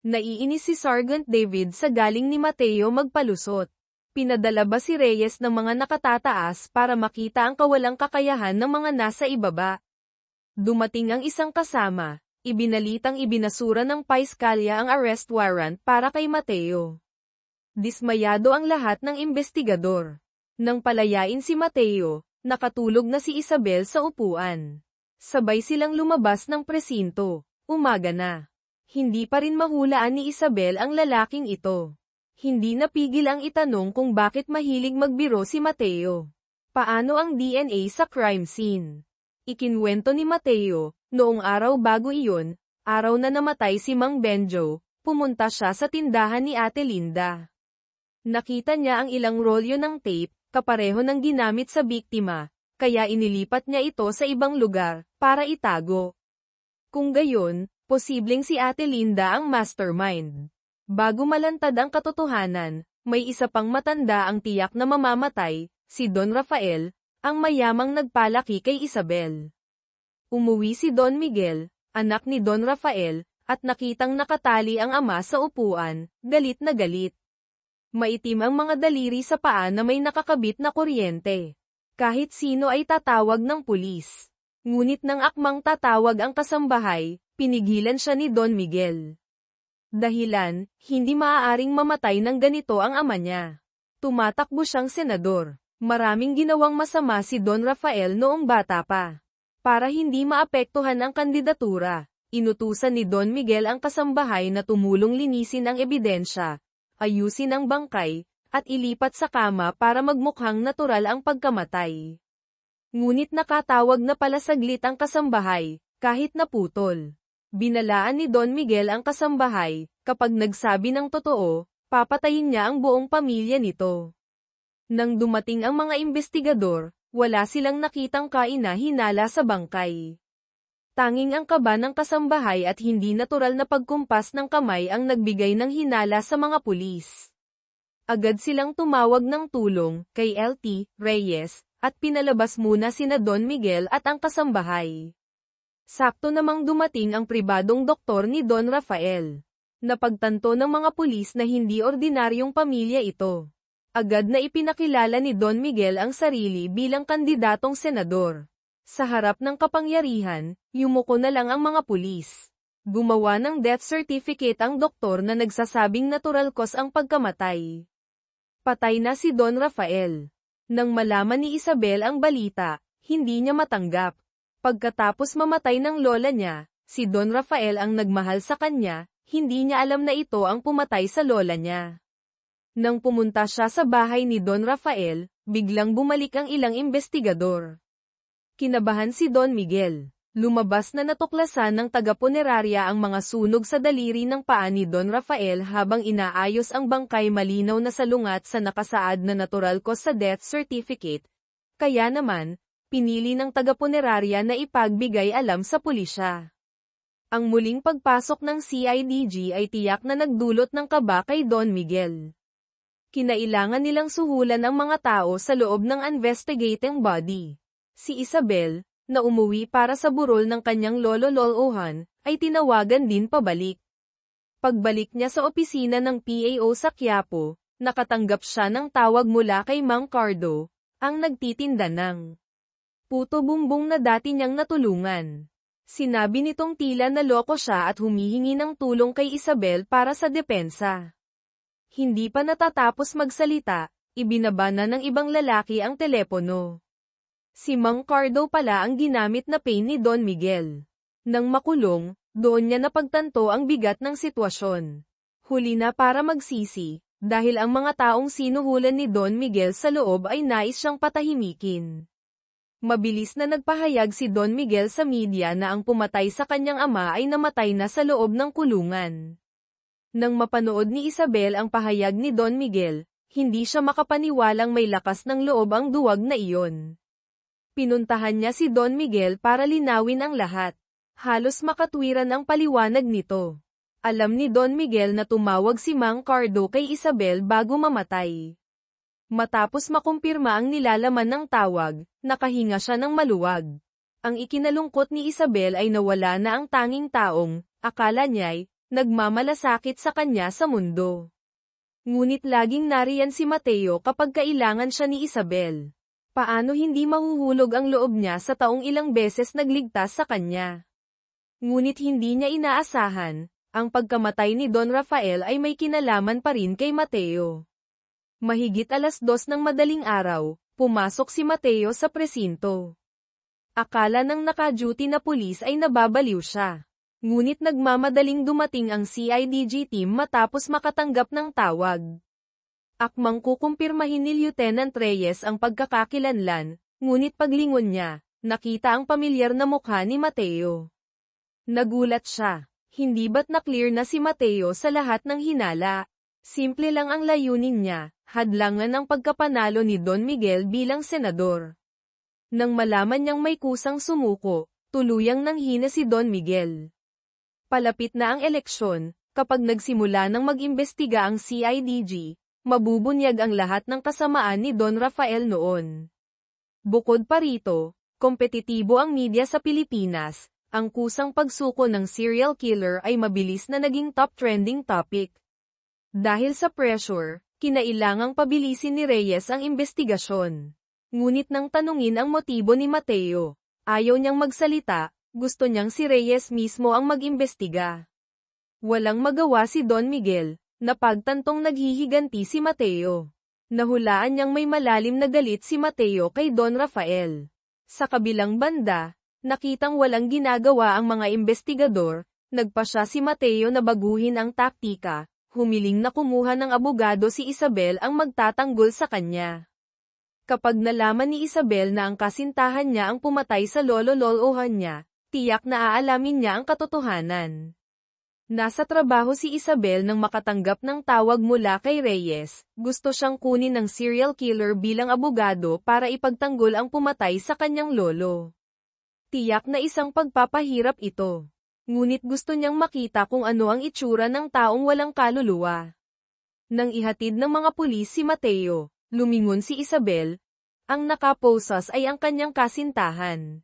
Naiinis si Sergeant David sa galing ni Mateo magpalusot. Pinadala ba si Reyes ng mga nakatataas para makita ang kawalang kakayahan ng mga nasa ibaba? Dumating ang isang kasama, ibinalitang ibinasura ng Paiskalya ang arrest warrant para kay Mateo. Dismayado ang lahat ng investigador. Nang palayain si Mateo, nakatulog na si Isabel sa upuan. Sabay silang lumabas ng presinto. Umaga na. Hindi pa rin mahulaan ni Isabel ang lalaking ito. Hindi napigil ang itanong kung bakit mahilig magbiro si Mateo. Paano ang DNA sa crime scene? Ikinwento ni Mateo, noong araw bago iyon, araw na namatay si Mang Benjo, pumunta siya sa tindahan ni Ate Linda. Nakita niya ang ilang rolyo ng tape, kapareho ng ginamit sa biktima, kaya inilipat niya ito sa ibang lugar, para itago. Kung gayon, posibleng si Ate Linda ang mastermind. Bago malantad ang katotohanan, may isa pang matanda ang tiyak na mamamatay, si Don Rafael, ang mayamang nagpalaki kay Isabel. Umuwi si Don Miguel, anak ni Don Rafael, at nakitang nakatali ang ama sa upuan, galit na galit. Maitim ang mga daliri sa paa na may nakakabit na kuryente. Kahit sino ay tatawag ng pulis. Ngunit nang akmang tatawag ang kasambahay, pinigilan siya ni Don Miguel. Dahilan, hindi maaaring mamatay ng ganito ang ama niya. Tumatakbo siyang senador. Maraming ginawang masama si Don Rafael noong bata pa. Para hindi maapektuhan ang kandidatura, inutusan ni Don Miguel ang kasambahay na tumulong linisin ang ebidensya, ayusin ang bangkay, at ilipat sa kama para magmukhang natural ang pagkamatay. Ngunit nakatawag na pala saglit ang kasambahay, kahit naputol. Binalaan ni Don Miguel ang kasambahay, kapag nagsabi ng totoo, papatayin niya ang buong pamilya nito. Nang dumating ang mga investigador, Wala silang nakitang kaina-hinala sa bangkay. Tanging ang kaba ng kasambahay at hindi natural na pagkumpas ng kamay ang nagbigay ng hinala sa mga pulis. Agad silang tumawag ng tulong kay LT Reyes, at pinalabas muna sina Don Miguel at ang kasambahay. Sakto namang dumating ang pribadong doktor ni Don Rafael. Napagtanto ng mga pulis na hindi ordinaryong pamilya ito. Agad na ipinakilala ni Don Miguel ang sarili bilang kandidatong senador. Sa harap ng kapangyarihan, yumuko na lang ang mga pulis. Gumawa ng death certificate ang doktor na nagsasabing natural cause ang pagkamatay. Patay na si Don Rafael. Nang malaman ni Isabel ang balita, hindi niya matanggap. Pagkatapos mamatay ng lola niya, si Don Rafael ang nagmahal sa kanya, hindi niya alam na ito ang pumatay sa lola niya. Nang pumunta siya sa bahay ni Don Rafael, biglang bumalik ang ilang investigador. Kinabahan si Don Miguel. Lumabas na natuklasan ng taga-punerarya ang mga sunog sa daliri ng paa ni Don Rafael habang inaayos ang bangkay, malinaw na salungat sa nakasaad na natural cause sa death certificate. Kaya naman, pinili ng taga-punerarya na ipagbigay alam sa pulisya. Ang muling pagpasok ng CIDG ay tiyak na nagdulot ng kaba kay Don Miguel. Kinailangan nilang suhulan ang mga tao sa loob ng investigating body. Si Isabel, na umuwi para sa burol ng kanyang lolo-lolohan, ay tinawagan din pabalik. Pagbalik niya sa opisina ng PAO sa Quiapo, nakatanggap siya ng tawag mula kay Mang Cardo, ang nagtitinda ng puto bumbong na dati niyang natulungan. Sinabi nitong tila naloko siya at humihingi ng tulong kay Isabel para sa depensa. Hindi pa natatapos magsalita, ibinaba na ng ibang lalaki ang telepono. Si Mang Cardo pala ang ginamit na pain ni Don Miguel. Nang makulong, doon niya napagtanto ang bigat ng sitwasyon. Huli na para magsisi, dahil ang mga taong sinuhulan ni Don Miguel sa loob ay nais siyang patahimikin. Mabilis na nagpahayag si Don Miguel sa media na ang pumatay sa kanyang ama ay namatay na sa loob ng kulungan. Nang mapanood ni Isabel ang pahayag ni Don Miguel, hindi siya makapaniwalang may lakas ng loob ang duwag na iyon. Pinuntahan niya si Don Miguel para linawin ang lahat. Halos makatwiran ang paliwanag nito. Alam ni Don Miguel na tumawag si Mang Cardo kay Isabel bago mamatay. Matapos makumpirma ang nilalaman ng tawag, nakahinga siya ng maluwag. Ang ikinalungkot ni Isabel ay nawala na ang tanging taong, akala niya'y, nagmamalasakit sa kanya sa mundo. Ngunit laging nariyan si Mateo kapag kailangan siya ni Isabel. Paano hindi mahuhulog ang loob niya sa taong ilang beses nagligtas sa kanya? Ngunit hindi niya inaasahan, ang pagkamatay ni Don Rafael ay may kinalaman pa rin kay Mateo. Mahigit 2:00 ng madaling araw, pumasok si Mateo sa presinto. Akala ng naka-duty na pulis ay nababaliw siya. Ngunit nagmamadaling dumating ang CIDG team matapos makatanggap ng tawag. Akmang kukumpirmahin ni Lieutenant Reyes ang pagkakakilanlan, ngunit paglingon niya, nakita ang pamilyar na mukha ni Mateo. Nagulat siya. Hindi ba't na-clear na si Mateo sa lahat ng hinala? Simple lang ang layunin niya, hadlangan ang pagkapanalo ni Don Miguel bilang senador. Nang malaman niyang may kusang sumuko, tuluyang nanghina si Don Miguel. Palapit na ang eleksyon, kapag nagsimula ng mag-imbestiga ang CIDG, mabubunyag ang lahat ng kasamaan ni Don Rafael noon. Bukod pa rito, kompetitibo ang media sa Pilipinas, ang kusang pagsuko ng serial killer ay mabilis na naging top trending topic. Dahil sa pressure, kinailangang pabilisin ni Reyes ang investigasyon. Ngunit nang tanungin ang motibo ni Mateo, ayaw niyang magsalita, gusto niyang si Reyes mismo ang mag-imbestiga. Walang magawa si Don Miguel, napagtantong naghihiganti si Mateo. Nahulaan niyang may malalim na galit si Mateo kay Don Rafael. Sa kabilang banda, nakitang walang ginagawa ang mga investigador, nagpa siya si Mateo na baguhin ang taktika, humiling na kumuha ng abogado si Isabel ang magtatanggol sa kanya. Kapag nalaman ni Isabel na ang kasintahan niya ang pumatay sa lolo-lolohan niya, tiyak na aalamin niya ang katotohanan. Nasa trabaho si Isabel nang makatanggap ng tawag mula kay Reyes. Gusto siyang kunin ng serial killer bilang abogado para ipagtanggol ang pumatay sa kanyang lolo. Tiyak na isang pagpapahirap ito. Ngunit gusto niyang makita kung ano ang itsura ng taong walang kaluluwa. Nang ihatid ng mga pulis si Mateo, lumingon si Isabel. Ang nakaposas ay ang kanyang kasintahan.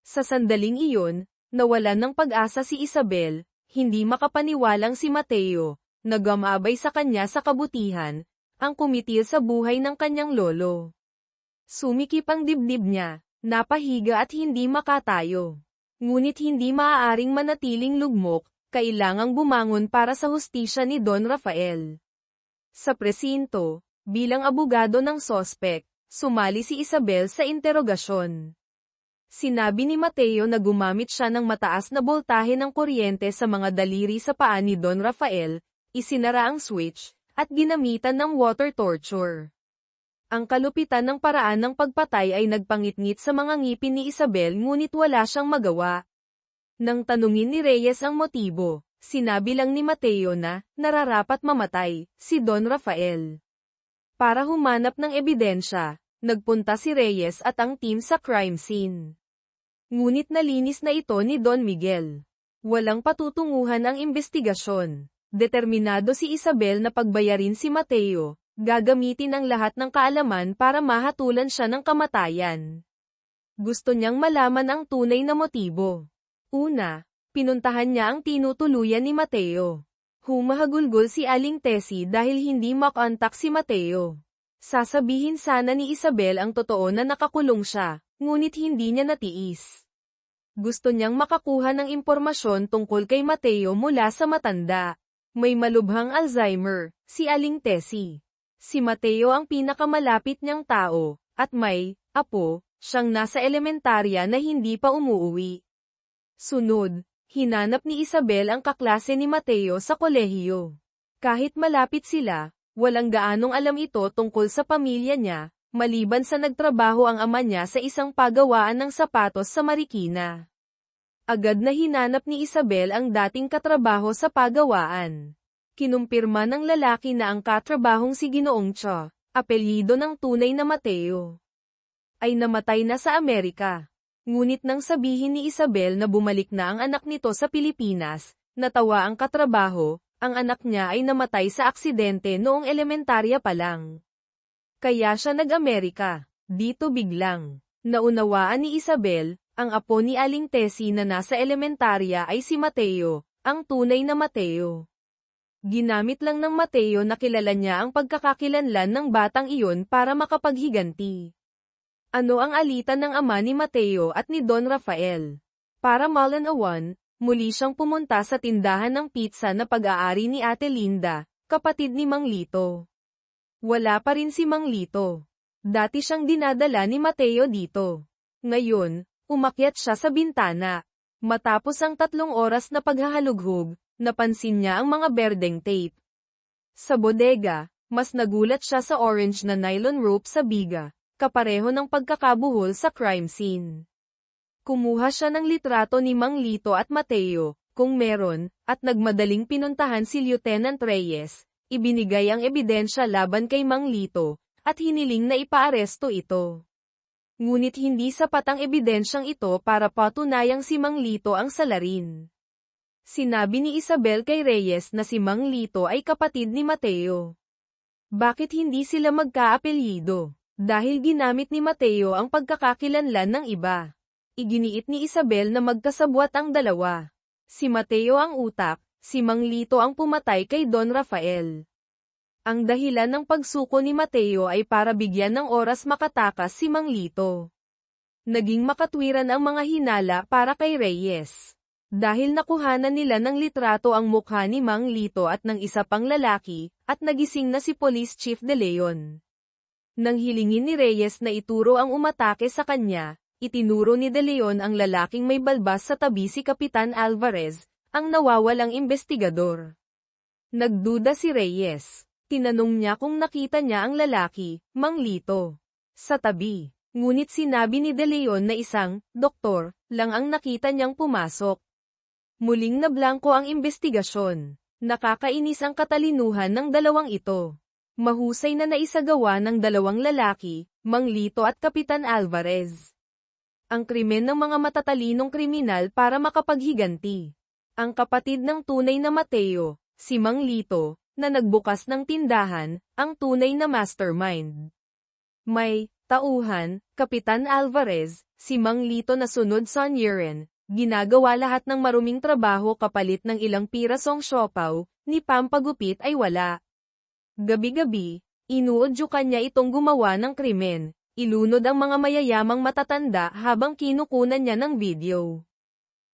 Sa sandaling iyon, nawalan ng pag-asa si Isabel. Hindi makapaniwalang si Mateo, nagamabay sa kanya sa kabutihan, ang kumitil sa buhay ng kanyang lolo. Sumikip ang dibdib niya, napahiga at hindi makatayo. Ngunit hindi maaaring manatiling lugmok, kailangang bumangon para sa hustisya ni Don Rafael. Sa presinto, bilang abogado ng sospek, sumali si Isabel sa interogasyon. Sinabi ni Mateo na gumamit siya ng mataas na boltahe ng kuryente sa mga daliri sa paa ni Don Rafael, isinara ang switch, at ginamitan ng water torture. Ang kalupitan ng paraan ng pagpatay ay nagpangitngit sa mga ngipin ni Isabel ngunit wala siyang magawa. Nang tanungin ni Reyes ang motibo, sinabi lang ni Mateo na, nararapat mamatay, si Don Rafael. Para humanap ng ebidensya, nagpunta si Reyes at ang team sa crime scene. Ngunit nalinis na ito ni Don Miguel. Walang patutunguhan ang investigasyon. Determinado si Isabel na pagbayarin si Mateo, gagamitin ang lahat ng kaalaman para mahatulan siya ng kamatayan. Gusto niyang malaman ang tunay na motibo. Una, pinuntahan niya ang tinutuluyan ni Mateo. Humahagulgol si Aling Tessie dahil hindi makontak si Mateo. Sasabihin sana ni Isabel ang totoo na nakakulong siya, ngunit hindi niya natiis. Gusto niyang makakuha ng impormasyon tungkol kay Mateo mula sa matanda. May malubhang Alzheimer, si Aling Tessie. Si Mateo ang pinakamalapit niyang tao, at may apo siyang nasa elementarya na hindi pa umuuwi. Sunod, hinanap ni Isabel ang kaklase ni Mateo sa kolehiyo. Kahit malapit sila, walang gaanong alam ito tungkol sa pamilya niya, maliban sa nagtrabaho ang ama niya sa isang pagawaan ng sapatos sa Marikina. Agad na hinanap ni Isabel ang dating katrabaho sa pagawaan. Kinumpirma ng lalaki na ang katrabahong si Ginoong Cha, apelyido ng tunay na Mateo, ay namatay na sa Amerika. Ngunit nang sabihin ni Isabel na bumalik na ang anak nito sa Pilipinas, natawa ang katrabaho, ang anak niya ay namatay sa aksidente noong elementarya pa lang. Kaya siya nag-Amerika. Dito biglang naunawaan ni Isabel, ang apo ni Aling Tessie na nasa elementarya ay si Mateo, ang tunay na Mateo. Ginamit lang ng Mateo na kilala niya ang pagkakakilanlan ng batang iyon para makapaghiganti. Ano ang alitan ng ama ni Mateo at ni Don Rafael? Para Malanawan, muli siyang pumunta sa tindahan ng pizza na pag-aari ni Ate Linda, kapatid ni Mang Lito. Wala pa rin si Mang Lito. Dati siyang dinadala ni Mateo dito. Ngayon, umakyat siya sa bintana. Matapos ang 3 oras na paghahalughog, napansin niya ang mga berdeng tape. Sa bodega, mas nagulat siya sa orange na nylon rope sa biga, kapareho ng pagkakabuhol sa crime scene. Kumuha siya ng litrato ni Mang Lito at Mateo, kung meron, at nagmadaling pinuntahan si Lieutenant Reyes. Ibinigay ang ebidensya laban kay Mang Lito, at hiniling na ipaaresto ito. Ngunit hindi sapat ang ebidensyang ito para patunayang si Mang Lito ang salarin. Sinabi ni Isabel kay Reyes na si Mang Lito ay kapatid ni Mateo. Bakit hindi sila magkaapelyido? Dahil ginamit ni Mateo ang pagkakakilanlan ng iba. Iginiit ni Isabel na magkasabwat ang dalawa. Si Mateo ang utak, si Mang Lito ang pumatay kay Don Rafael. Ang dahilan ng pagsuko ni Mateo ay para bigyan ng oras makatakas si Mang Lito. Naging makatwiran ang mga hinala para kay Reyes. Dahil nakuhanan nila ng litrato ang mukha ni Mang Lito at ng isa pang lalaki, at nagising na si Police Chief De Leon. Nang hilingin ni Reyes na ituro ang umatake sa kanya, itinuro ni De Leon ang lalaking may balbas sa tabi si Kapitan Alvarez, ang nawawalang investigador. Nagduda si Reyes. Tinanong niya kung nakita niya ang lalaki, Mang Lito, sa tabi. Ngunit sinabi ni De Leon na isang doktor lang ang nakita niyang pumasok. Muling nablangko ang imbestigasyon. Nakakainis ang katalinuhan ng dalawang ito. Mahusay na naisagawa ng dalawang lalaki, Mang Lito at Kapitan Alvarez. Ang krimen ng mga matatalinong kriminal para makapaghiganti. Ang kapatid ng tunay na Mateo, si Mang Lito, na nagbukas ng tindahan, ang tunay na mastermind. May tauhan, Kapitan Alvarez, si Mang Lito na sunod sa Niren, ginagawa lahat ng maruming trabaho kapalit ng ilang pirasong siopaw, ni pampagupit ay wala. Gabi-gabi, inuudyukan niya itong gumawa ng krimen, ilunod ang mga mayayamang matatanda habang kinukunan niya ng video.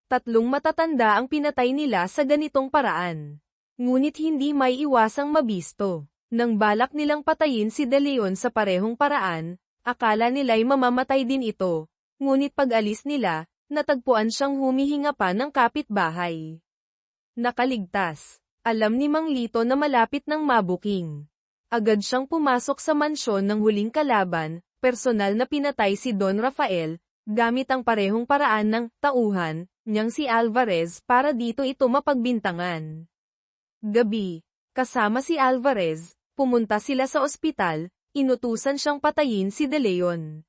3 matatanda ang pinatay nila sa ganitong paraan. Ngunit hindi may iwasang mabisto. Nang balak nilang patayin si De Leon sa parehong paraan, akala nila'y mamamatay din ito, ngunit pag-alis nila, natagpuan siyang humihinga pa ng kapitbahay. Nakaligtas. Alam ni Mang Lito na malapit ng mabuking. Agad siyang pumasok sa mansyon ng huling kalaban, personal na pinatay si Don Rafael, gamit ang parehong paraan ng tauhan niyang si Alvarez para dito ito mapagbintangan. Gabi, kasama si Alvarez, pumunta sila sa ospital, inutusan siyang patayin si De Leon.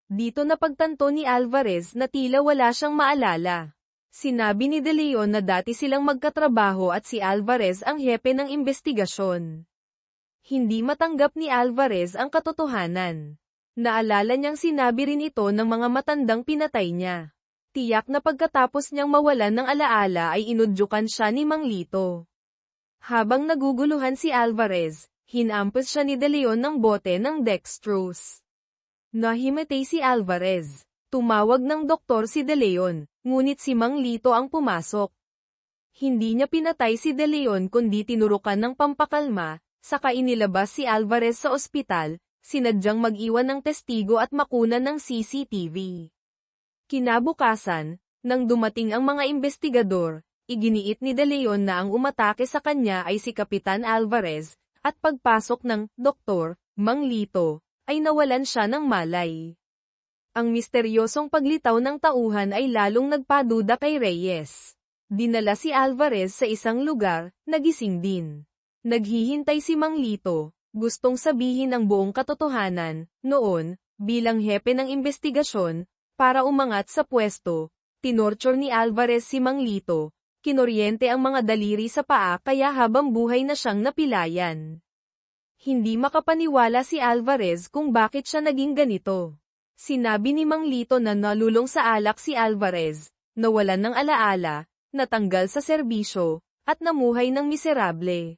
Dito napagtanto ni Alvarez na tila wala siyang maalala. Sinabi ni De Leon na dati silang magkatrabaho at si Alvarez ang hepe ng investigasyon. Hindi matanggap ni Alvarez ang katotohanan. Naalala niyang sinabi rin ito ng mga matandang pinatay niya. Tiyak na pagkatapos niyang mawalan ng alaala ay inudyukan siya ni Mang Lito. Habang naguguluhan si Alvarez, hinampas siya ni De Leon ng bote ng dextrose. Nahimatay si Alvarez. Tumawag ng doktor si De Leon, ngunit si Mang Lito ang pumasok. Hindi niya pinatay si De Leon kundi tinurukan ng pampakalma, saka inilabas si Alvarez sa ospital, sinadyang mag-iwan ng testigo at makunan ng CCTV. Kinabukasan, nang dumating ang mga investigador, iginiit ni De Leon na ang umatake sa kanya ay si Kapitan Alvarez, at pagpasok ng doktor, Mang Lito, ay nawalan siya ng malay. Ang misteryosong paglitaw ng tauhan ay lalong nagpaduda kay Reyes. Dinala si Alvarez sa isang lugar, nagising din. Naghihintay si Mang Lito, gustong sabihin ang buong katotohanan, noon, bilang hepe ng investigasyon, para umangat sa pwesto, tinorture ni Alvarez si Mang Lito, kinoryente ang mga daliri sa paa kaya habang buhay na siyang napilayan. Hindi makapaniwala si Alvarez kung bakit siya naging ganito. Sinabi ni Mang Lito na nalulong sa alak si Alvarez, nawalan ng alaala, natanggal sa serbisyo, at namuhay ng miserable.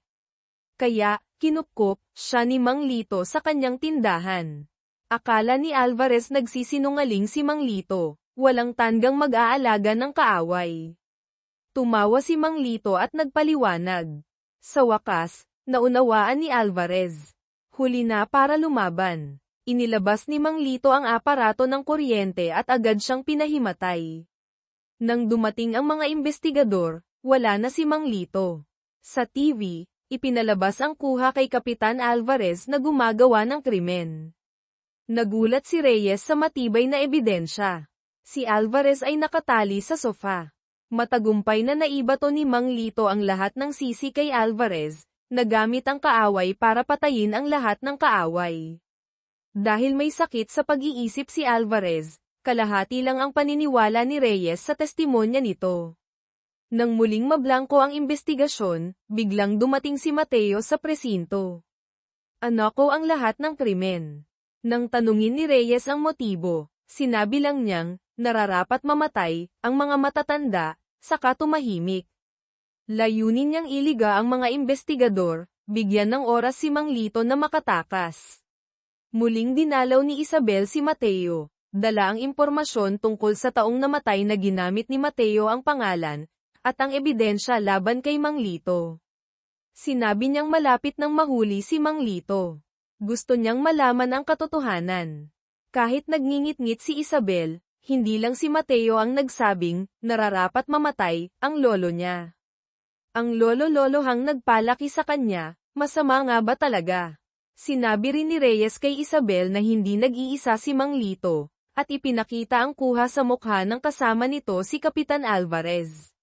Kaya, kinupkop siya ni Mang Lito sa kanyang tindahan. Akala ni Alvarez nagsisinungaling si Mang Lito, walang tandang mag-aalaga ng kaaway. Tumawa si Mang Lito at nagpaliwanag. Sa wakas, naunawaan ni Alvarez. Huli na para lumaban. Inilabas ni Mang Lito ang aparato ng kuryente at agad siyang pinahimatay. Nang dumating ang mga investigador, wala na si Mang Lito. Sa TV, ipinalabas ang kuha kay Kapitan Alvarez na gumagawa ng krimen. Nagulat si Reyes sa matibay na ebidensya. Si Alvarez ay nakatali sa sofa. Matagumpay na naibato ni Mang Lito ang lahat ng sisi kay Alvarez, nagamit ang kaaway para patayin ang lahat ng kaaway. Dahil may sakit sa pag-iisip si Alvarez, kalahati lang ang paniniwala ni Reyes sa testimonya nito. Nang muling mablangko ang investigasyon, biglang dumating si Mateo sa presinto. Anak ko ang lahat ng krimen. Nang tanungin ni Reyes ang motibo, sinabi lang niyang, nararapat mamatay, ang mga matatanda, saka tumahimik. Layunin niyang iliga ang mga investigador, bigyan ng oras si Mang Lito na makatakas. Muling dinalaw ni Isabel si Mateo, dala ang impormasyon tungkol sa taong namatay na ginamit ni Mateo ang pangalan, at ang ebidensya laban kay Mang Lito. Sinabi niyang malapit nang mahuli si Mang Lito. Gusto niyang malaman ang katotohanan. Kahit nagngingit-ngit si Isabel, hindi lang si Mateo ang nagsabing, nararapat mamatay, ang lolo niya. Ang lolo-lolohang nagpalaki sa kanya, masama nga ba talaga? Sinabi rin ni Reyes kay Isabel na hindi nag-iisa si Mang Lito, at ipinakita ang kuha sa mukha ng kasama nito si Kapitan Alvarez.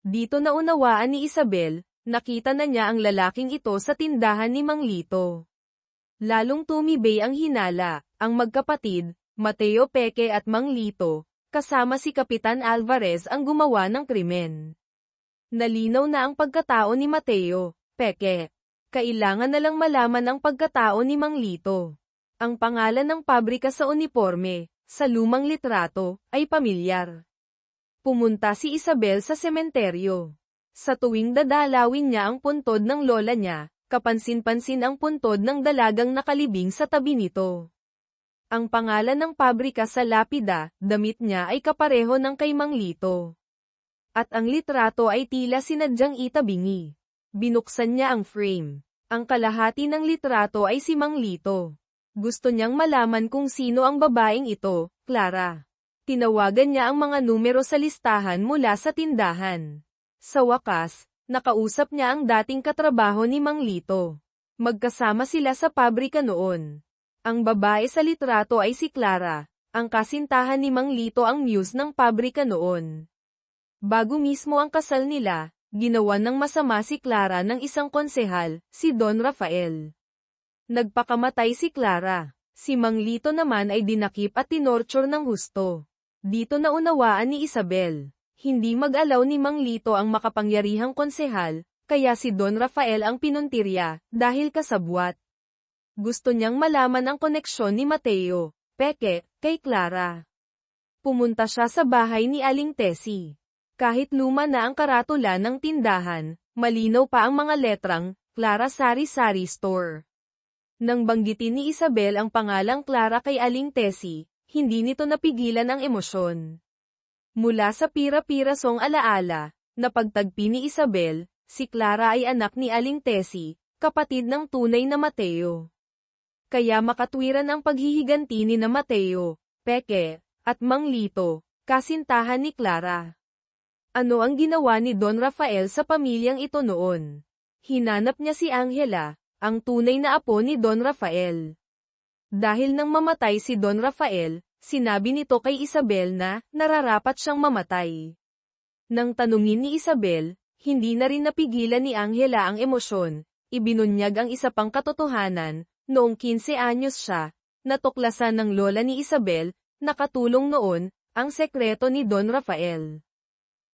Dito naunawaan ni Isabel, nakita na niya ang lalaking ito sa tindahan ni Mang Lito. Lalong tumibay ang hinala, ang magkapatid, Mateo Peque at Mang Lito, kasama si Kapitan Alvarez ang gumawa ng krimen. Nalinaw na ang pagkatao ni Mateo Peque. Kailangan na lang malaman ang pagkatao ni Mang Lito. Ang pangalan ng pabrika sa uniforme, sa lumang litrato, ay pamilyar. Pumunta si Isabel sa sementeryo. Sa tuwing dadalawin niya ang puntod ng lola niya, kapansin-pansin ang puntod ng dalagang nakalibing sa tabi nito. Ang pangalan ng pabrika sa lapida, damit niya ay kapareho ng kay Mang Lito. At ang litrato ay tila sinadyang itabingi. Binuksan niya ang frame. Ang kalahati ng litrato ay si Mang Lito. Gusto niyang malaman kung sino ang babaeng ito, Clara. Tinawagan niya ang mga numero sa listahan mula sa tindahan. Sa wakas, nakausap niya ang dating katrabaho ni Mang Lito. Magkasama sila sa pabrika noon. Ang babae sa litrato ay si Clara, ang kasintahan ni Mang Lito ang muse ng pabrika noon. Bago mismo ang kasal nila, ginawan ng masama si Clara ng isang konsehal, si Don Rafael. Nagpakamatay si Clara. Si Mang Lito naman ay dinakip at tinorture ng husto. Dito naunawaan ni Isabel. Hindi mag-alaw ni Mang Lito ang makapangyarihang konsehal, kaya si Don Rafael ang pinuntirya, dahil kasabwat. Gusto niyang malaman ang koneksyon ni Mateo Peque kay Clara. Pumunta siya sa bahay ni Aling Tessie. Kahit luma na ang karatula ng tindahan, malinaw pa ang mga letrang, Clara Sari Sari Store. Nang banggitin ni Isabel ang pangalang Clara kay Aling Tessie, hindi nito napigilan ang emosyon. Mula sa pira-pirasong alaala, napagtagpi ni Isabel, si Clara ay anak ni Aling Tessie, kapatid ng tunay na Mateo. Kaya makatwiran ang paghihiganti ni na Mateo Peque at Mang Lito, kasintahan ni Clara. Ano ang ginawa ni Don Rafael sa pamilyang ito noon? Hinanap niya si Angela, ang tunay na apo ni Don Rafael. Dahil nang mamatay si Don Rafael, sinabi nito kay Isabel na nararapat siyang mamatay. Nang tanungin ni Isabel, hindi na rin napigilan ni Angela ang emosyon, ibinunyag ang isa pang katotohanan. Noong 15 anyos siya, natuklasan ng lola ni Isabel, nakatulong noon, ang sekreto ni Don Rafael.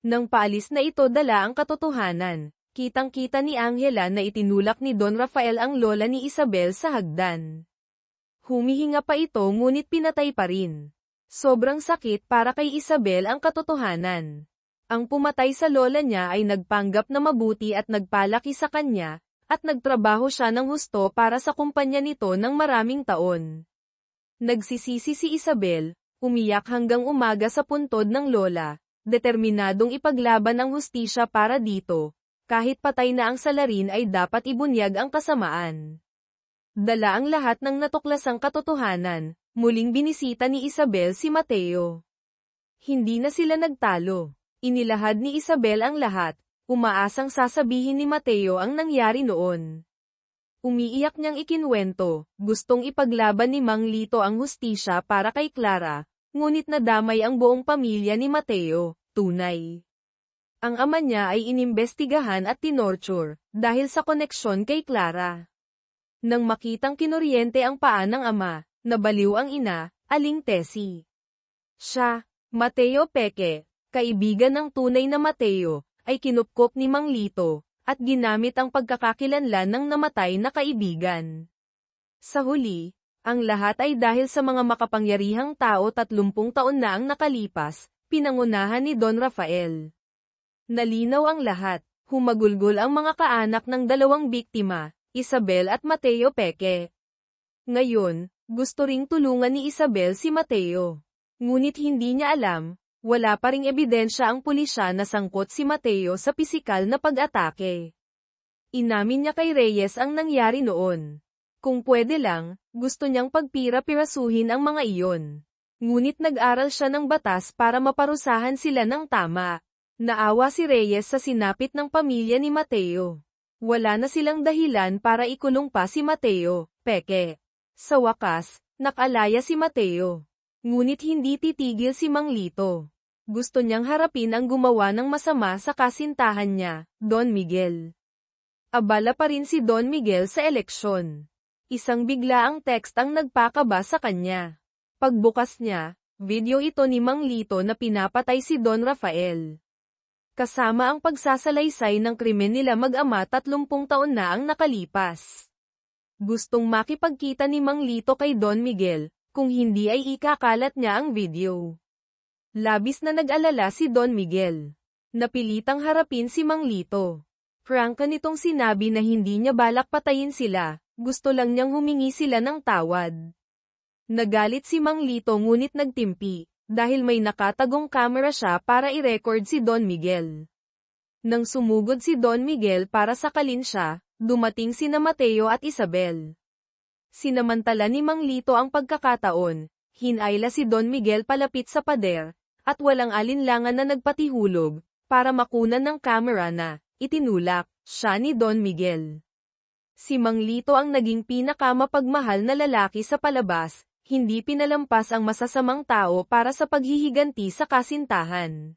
Nang paalis na ito dala ang katotohanan, kitang-kita ni Angela na itinulak ni Don Rafael ang lola ni Isabel sa hagdan. Humihinga pa ito ngunit pinatay pa rin. Sobrang sakit para kay Isabel ang katotohanan. Ang pumatay sa lola niya ay nagpanggap na mabuti at nagpalaki sa kanya, at nagtrabaho siya ng husto para sa kumpanya nito ng maraming taon. Nagsisisi si Isabel, umiyak hanggang umaga sa puntod ng lola, determinadong ipaglaban ang hustisya para dito, kahit patay na ang salarin ay dapat ibunyag ang kasamaan. Dala ang lahat ng natuklasang katotohanan, muling binisita ni Isabel si Mateo. Hindi na sila nagtalo. Inilahad ni Isabel ang lahat. Umaasang sasabihin ni Mateo ang nangyari noon. Umiiyak niyang ikinwento, gustong ipaglaban ni Mang Lito ang hustisya para kay Clara, ngunit nadamay ang buong pamilya ni Mateo, tunay. Ang ama niya ay inimbestigahan at tinorture, dahil sa koneksyon kay Clara. Nang makitang kinuryente ang paa ng ama, nabaliw ang ina, Aling Tessie. Siya, Mateo Peque, kaibigan ng tunay na Mateo, ay kinupkop ni Mang Lito, at ginamit ang pagkakakilanlan ng namatay na kaibigan. Sa huli, ang lahat ay dahil sa mga makapangyarihang tao 30 taon na ang nakalipas, pinangunahan ni Don Rafael. Nalinaw ang lahat, humagulgol ang mga kaanak ng dalawang biktima, Isabel at Mateo Peque. Ngayon, gusto ring tulungan ni Isabel si Mateo. Ngunit hindi niya alam, wala pa ring ebidensya ang pulisya na sangkot si Mateo sa pisikal na pag-atake. Inamin niya kay Reyes ang nangyari noon. Kung pwede lang, gusto niyang pagpira-pirasuhin ang mga iyon. Ngunit nag-aral siya ng batas para maparusahan sila ng tama. Naawa si Reyes sa sinapit ng pamilya ni Mateo. Wala na silang dahilan para ikulong pa si Mateo Peque. Sa wakas, nakalaya si Mateo. Ngunit hindi titigil si Mang Lito. Gusto niyang harapin ang gumawa ng masama sa kasintahan niya, Don Miguel. Abala pa rin si Don Miguel sa eleksyon. Isang biglaang text ang nagpakaba sa kanya. Pagbukas niya, video ito ni Mang Lito na pinapatay si Don Rafael. Kasama ang pagsasalaysay ng krimen nila mag-ama 30 taon na ang nakalipas. Gustong makipagkita ni Mang Lito kay Don Miguel, kung hindi ay ikakalat niya ang video. Labis na nag-alala si Don Miguel. Napilitang harapin si Mang Lito. Prangka nitong sinabi na hindi niya balak patayin sila, gusto lang niyang humingi sila ng tawad. Nagalit si Mang Lito ngunit nagtimpi, dahil may nakatagong kamera siya para i-record si Don Miguel. Nang sumugod si Don Miguel para sakalin siya, dumating sina Mateo at Isabel. Sinamantala ni Mang Lito ang pagkakataon, hinayla si Don Miguel palapit sa pader, at walang alinlangan na nagpatihulog, para makunan ng kamera na, itinulak, siya ni Don Miguel. Si Mang Lito ang naging pinakamapagmahal na lalaki sa palabas, hindi pinalampas ang masasamang tao para sa paghihiganti sa kasintahan.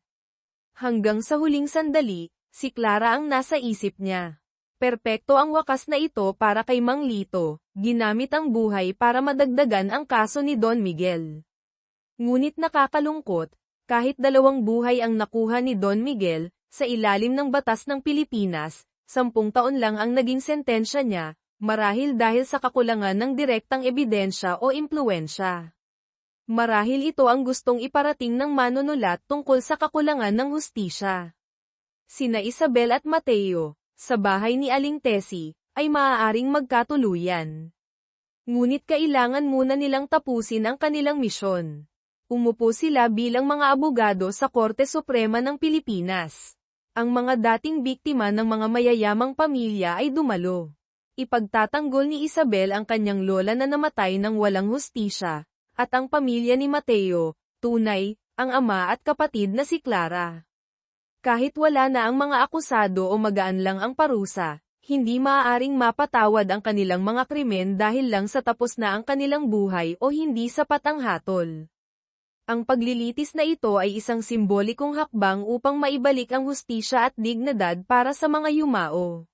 Hanggang sa huling sandali, si Clara ang nasa isip niya. Perpekto ang wakas na ito para kay Mang Lito, ginamit ang buhay para madagdagan ang kaso ni Don Miguel. Ngunit nakakalungkot, kahit 2 buhay ang nakuha ni Don Miguel, sa ilalim ng batas ng Pilipinas, 10 taon lang ang naging sentensya niya, marahil dahil sa kakulangan ng direktang ebidensya o impluwensya. Marahil ito ang gustong iparating ng manunulat tungkol sa kakulangan ng hustisya. Sina Isabel at Mateo, sa bahay ni Aling Tessie, ay maaaring magkatuluyan. Ngunit kailangan muna nilang tapusin ang kanilang misyon. Umupo sila bilang mga abogado sa Korte Suprema ng Pilipinas. Ang mga dating biktima ng mga mayayamang pamilya ay dumalo. Ipagtatanggol ni Isabel ang kanyang lola na namatay ng walang hustisya, at ang pamilya ni Mateo, tunay, ang ama at kapatid na si Clara. Kahit wala na ang mga akusado o magaan lang ang parusa, hindi maaaring mapatawad ang kanilang mga krimen dahil lang sa tapos na ang kanilang buhay o hindi sapat ang hatol. Ang paglilitis na ito ay isang simbolikong hakbang upang maibalik ang hustisya at dignidad para sa mga yumao.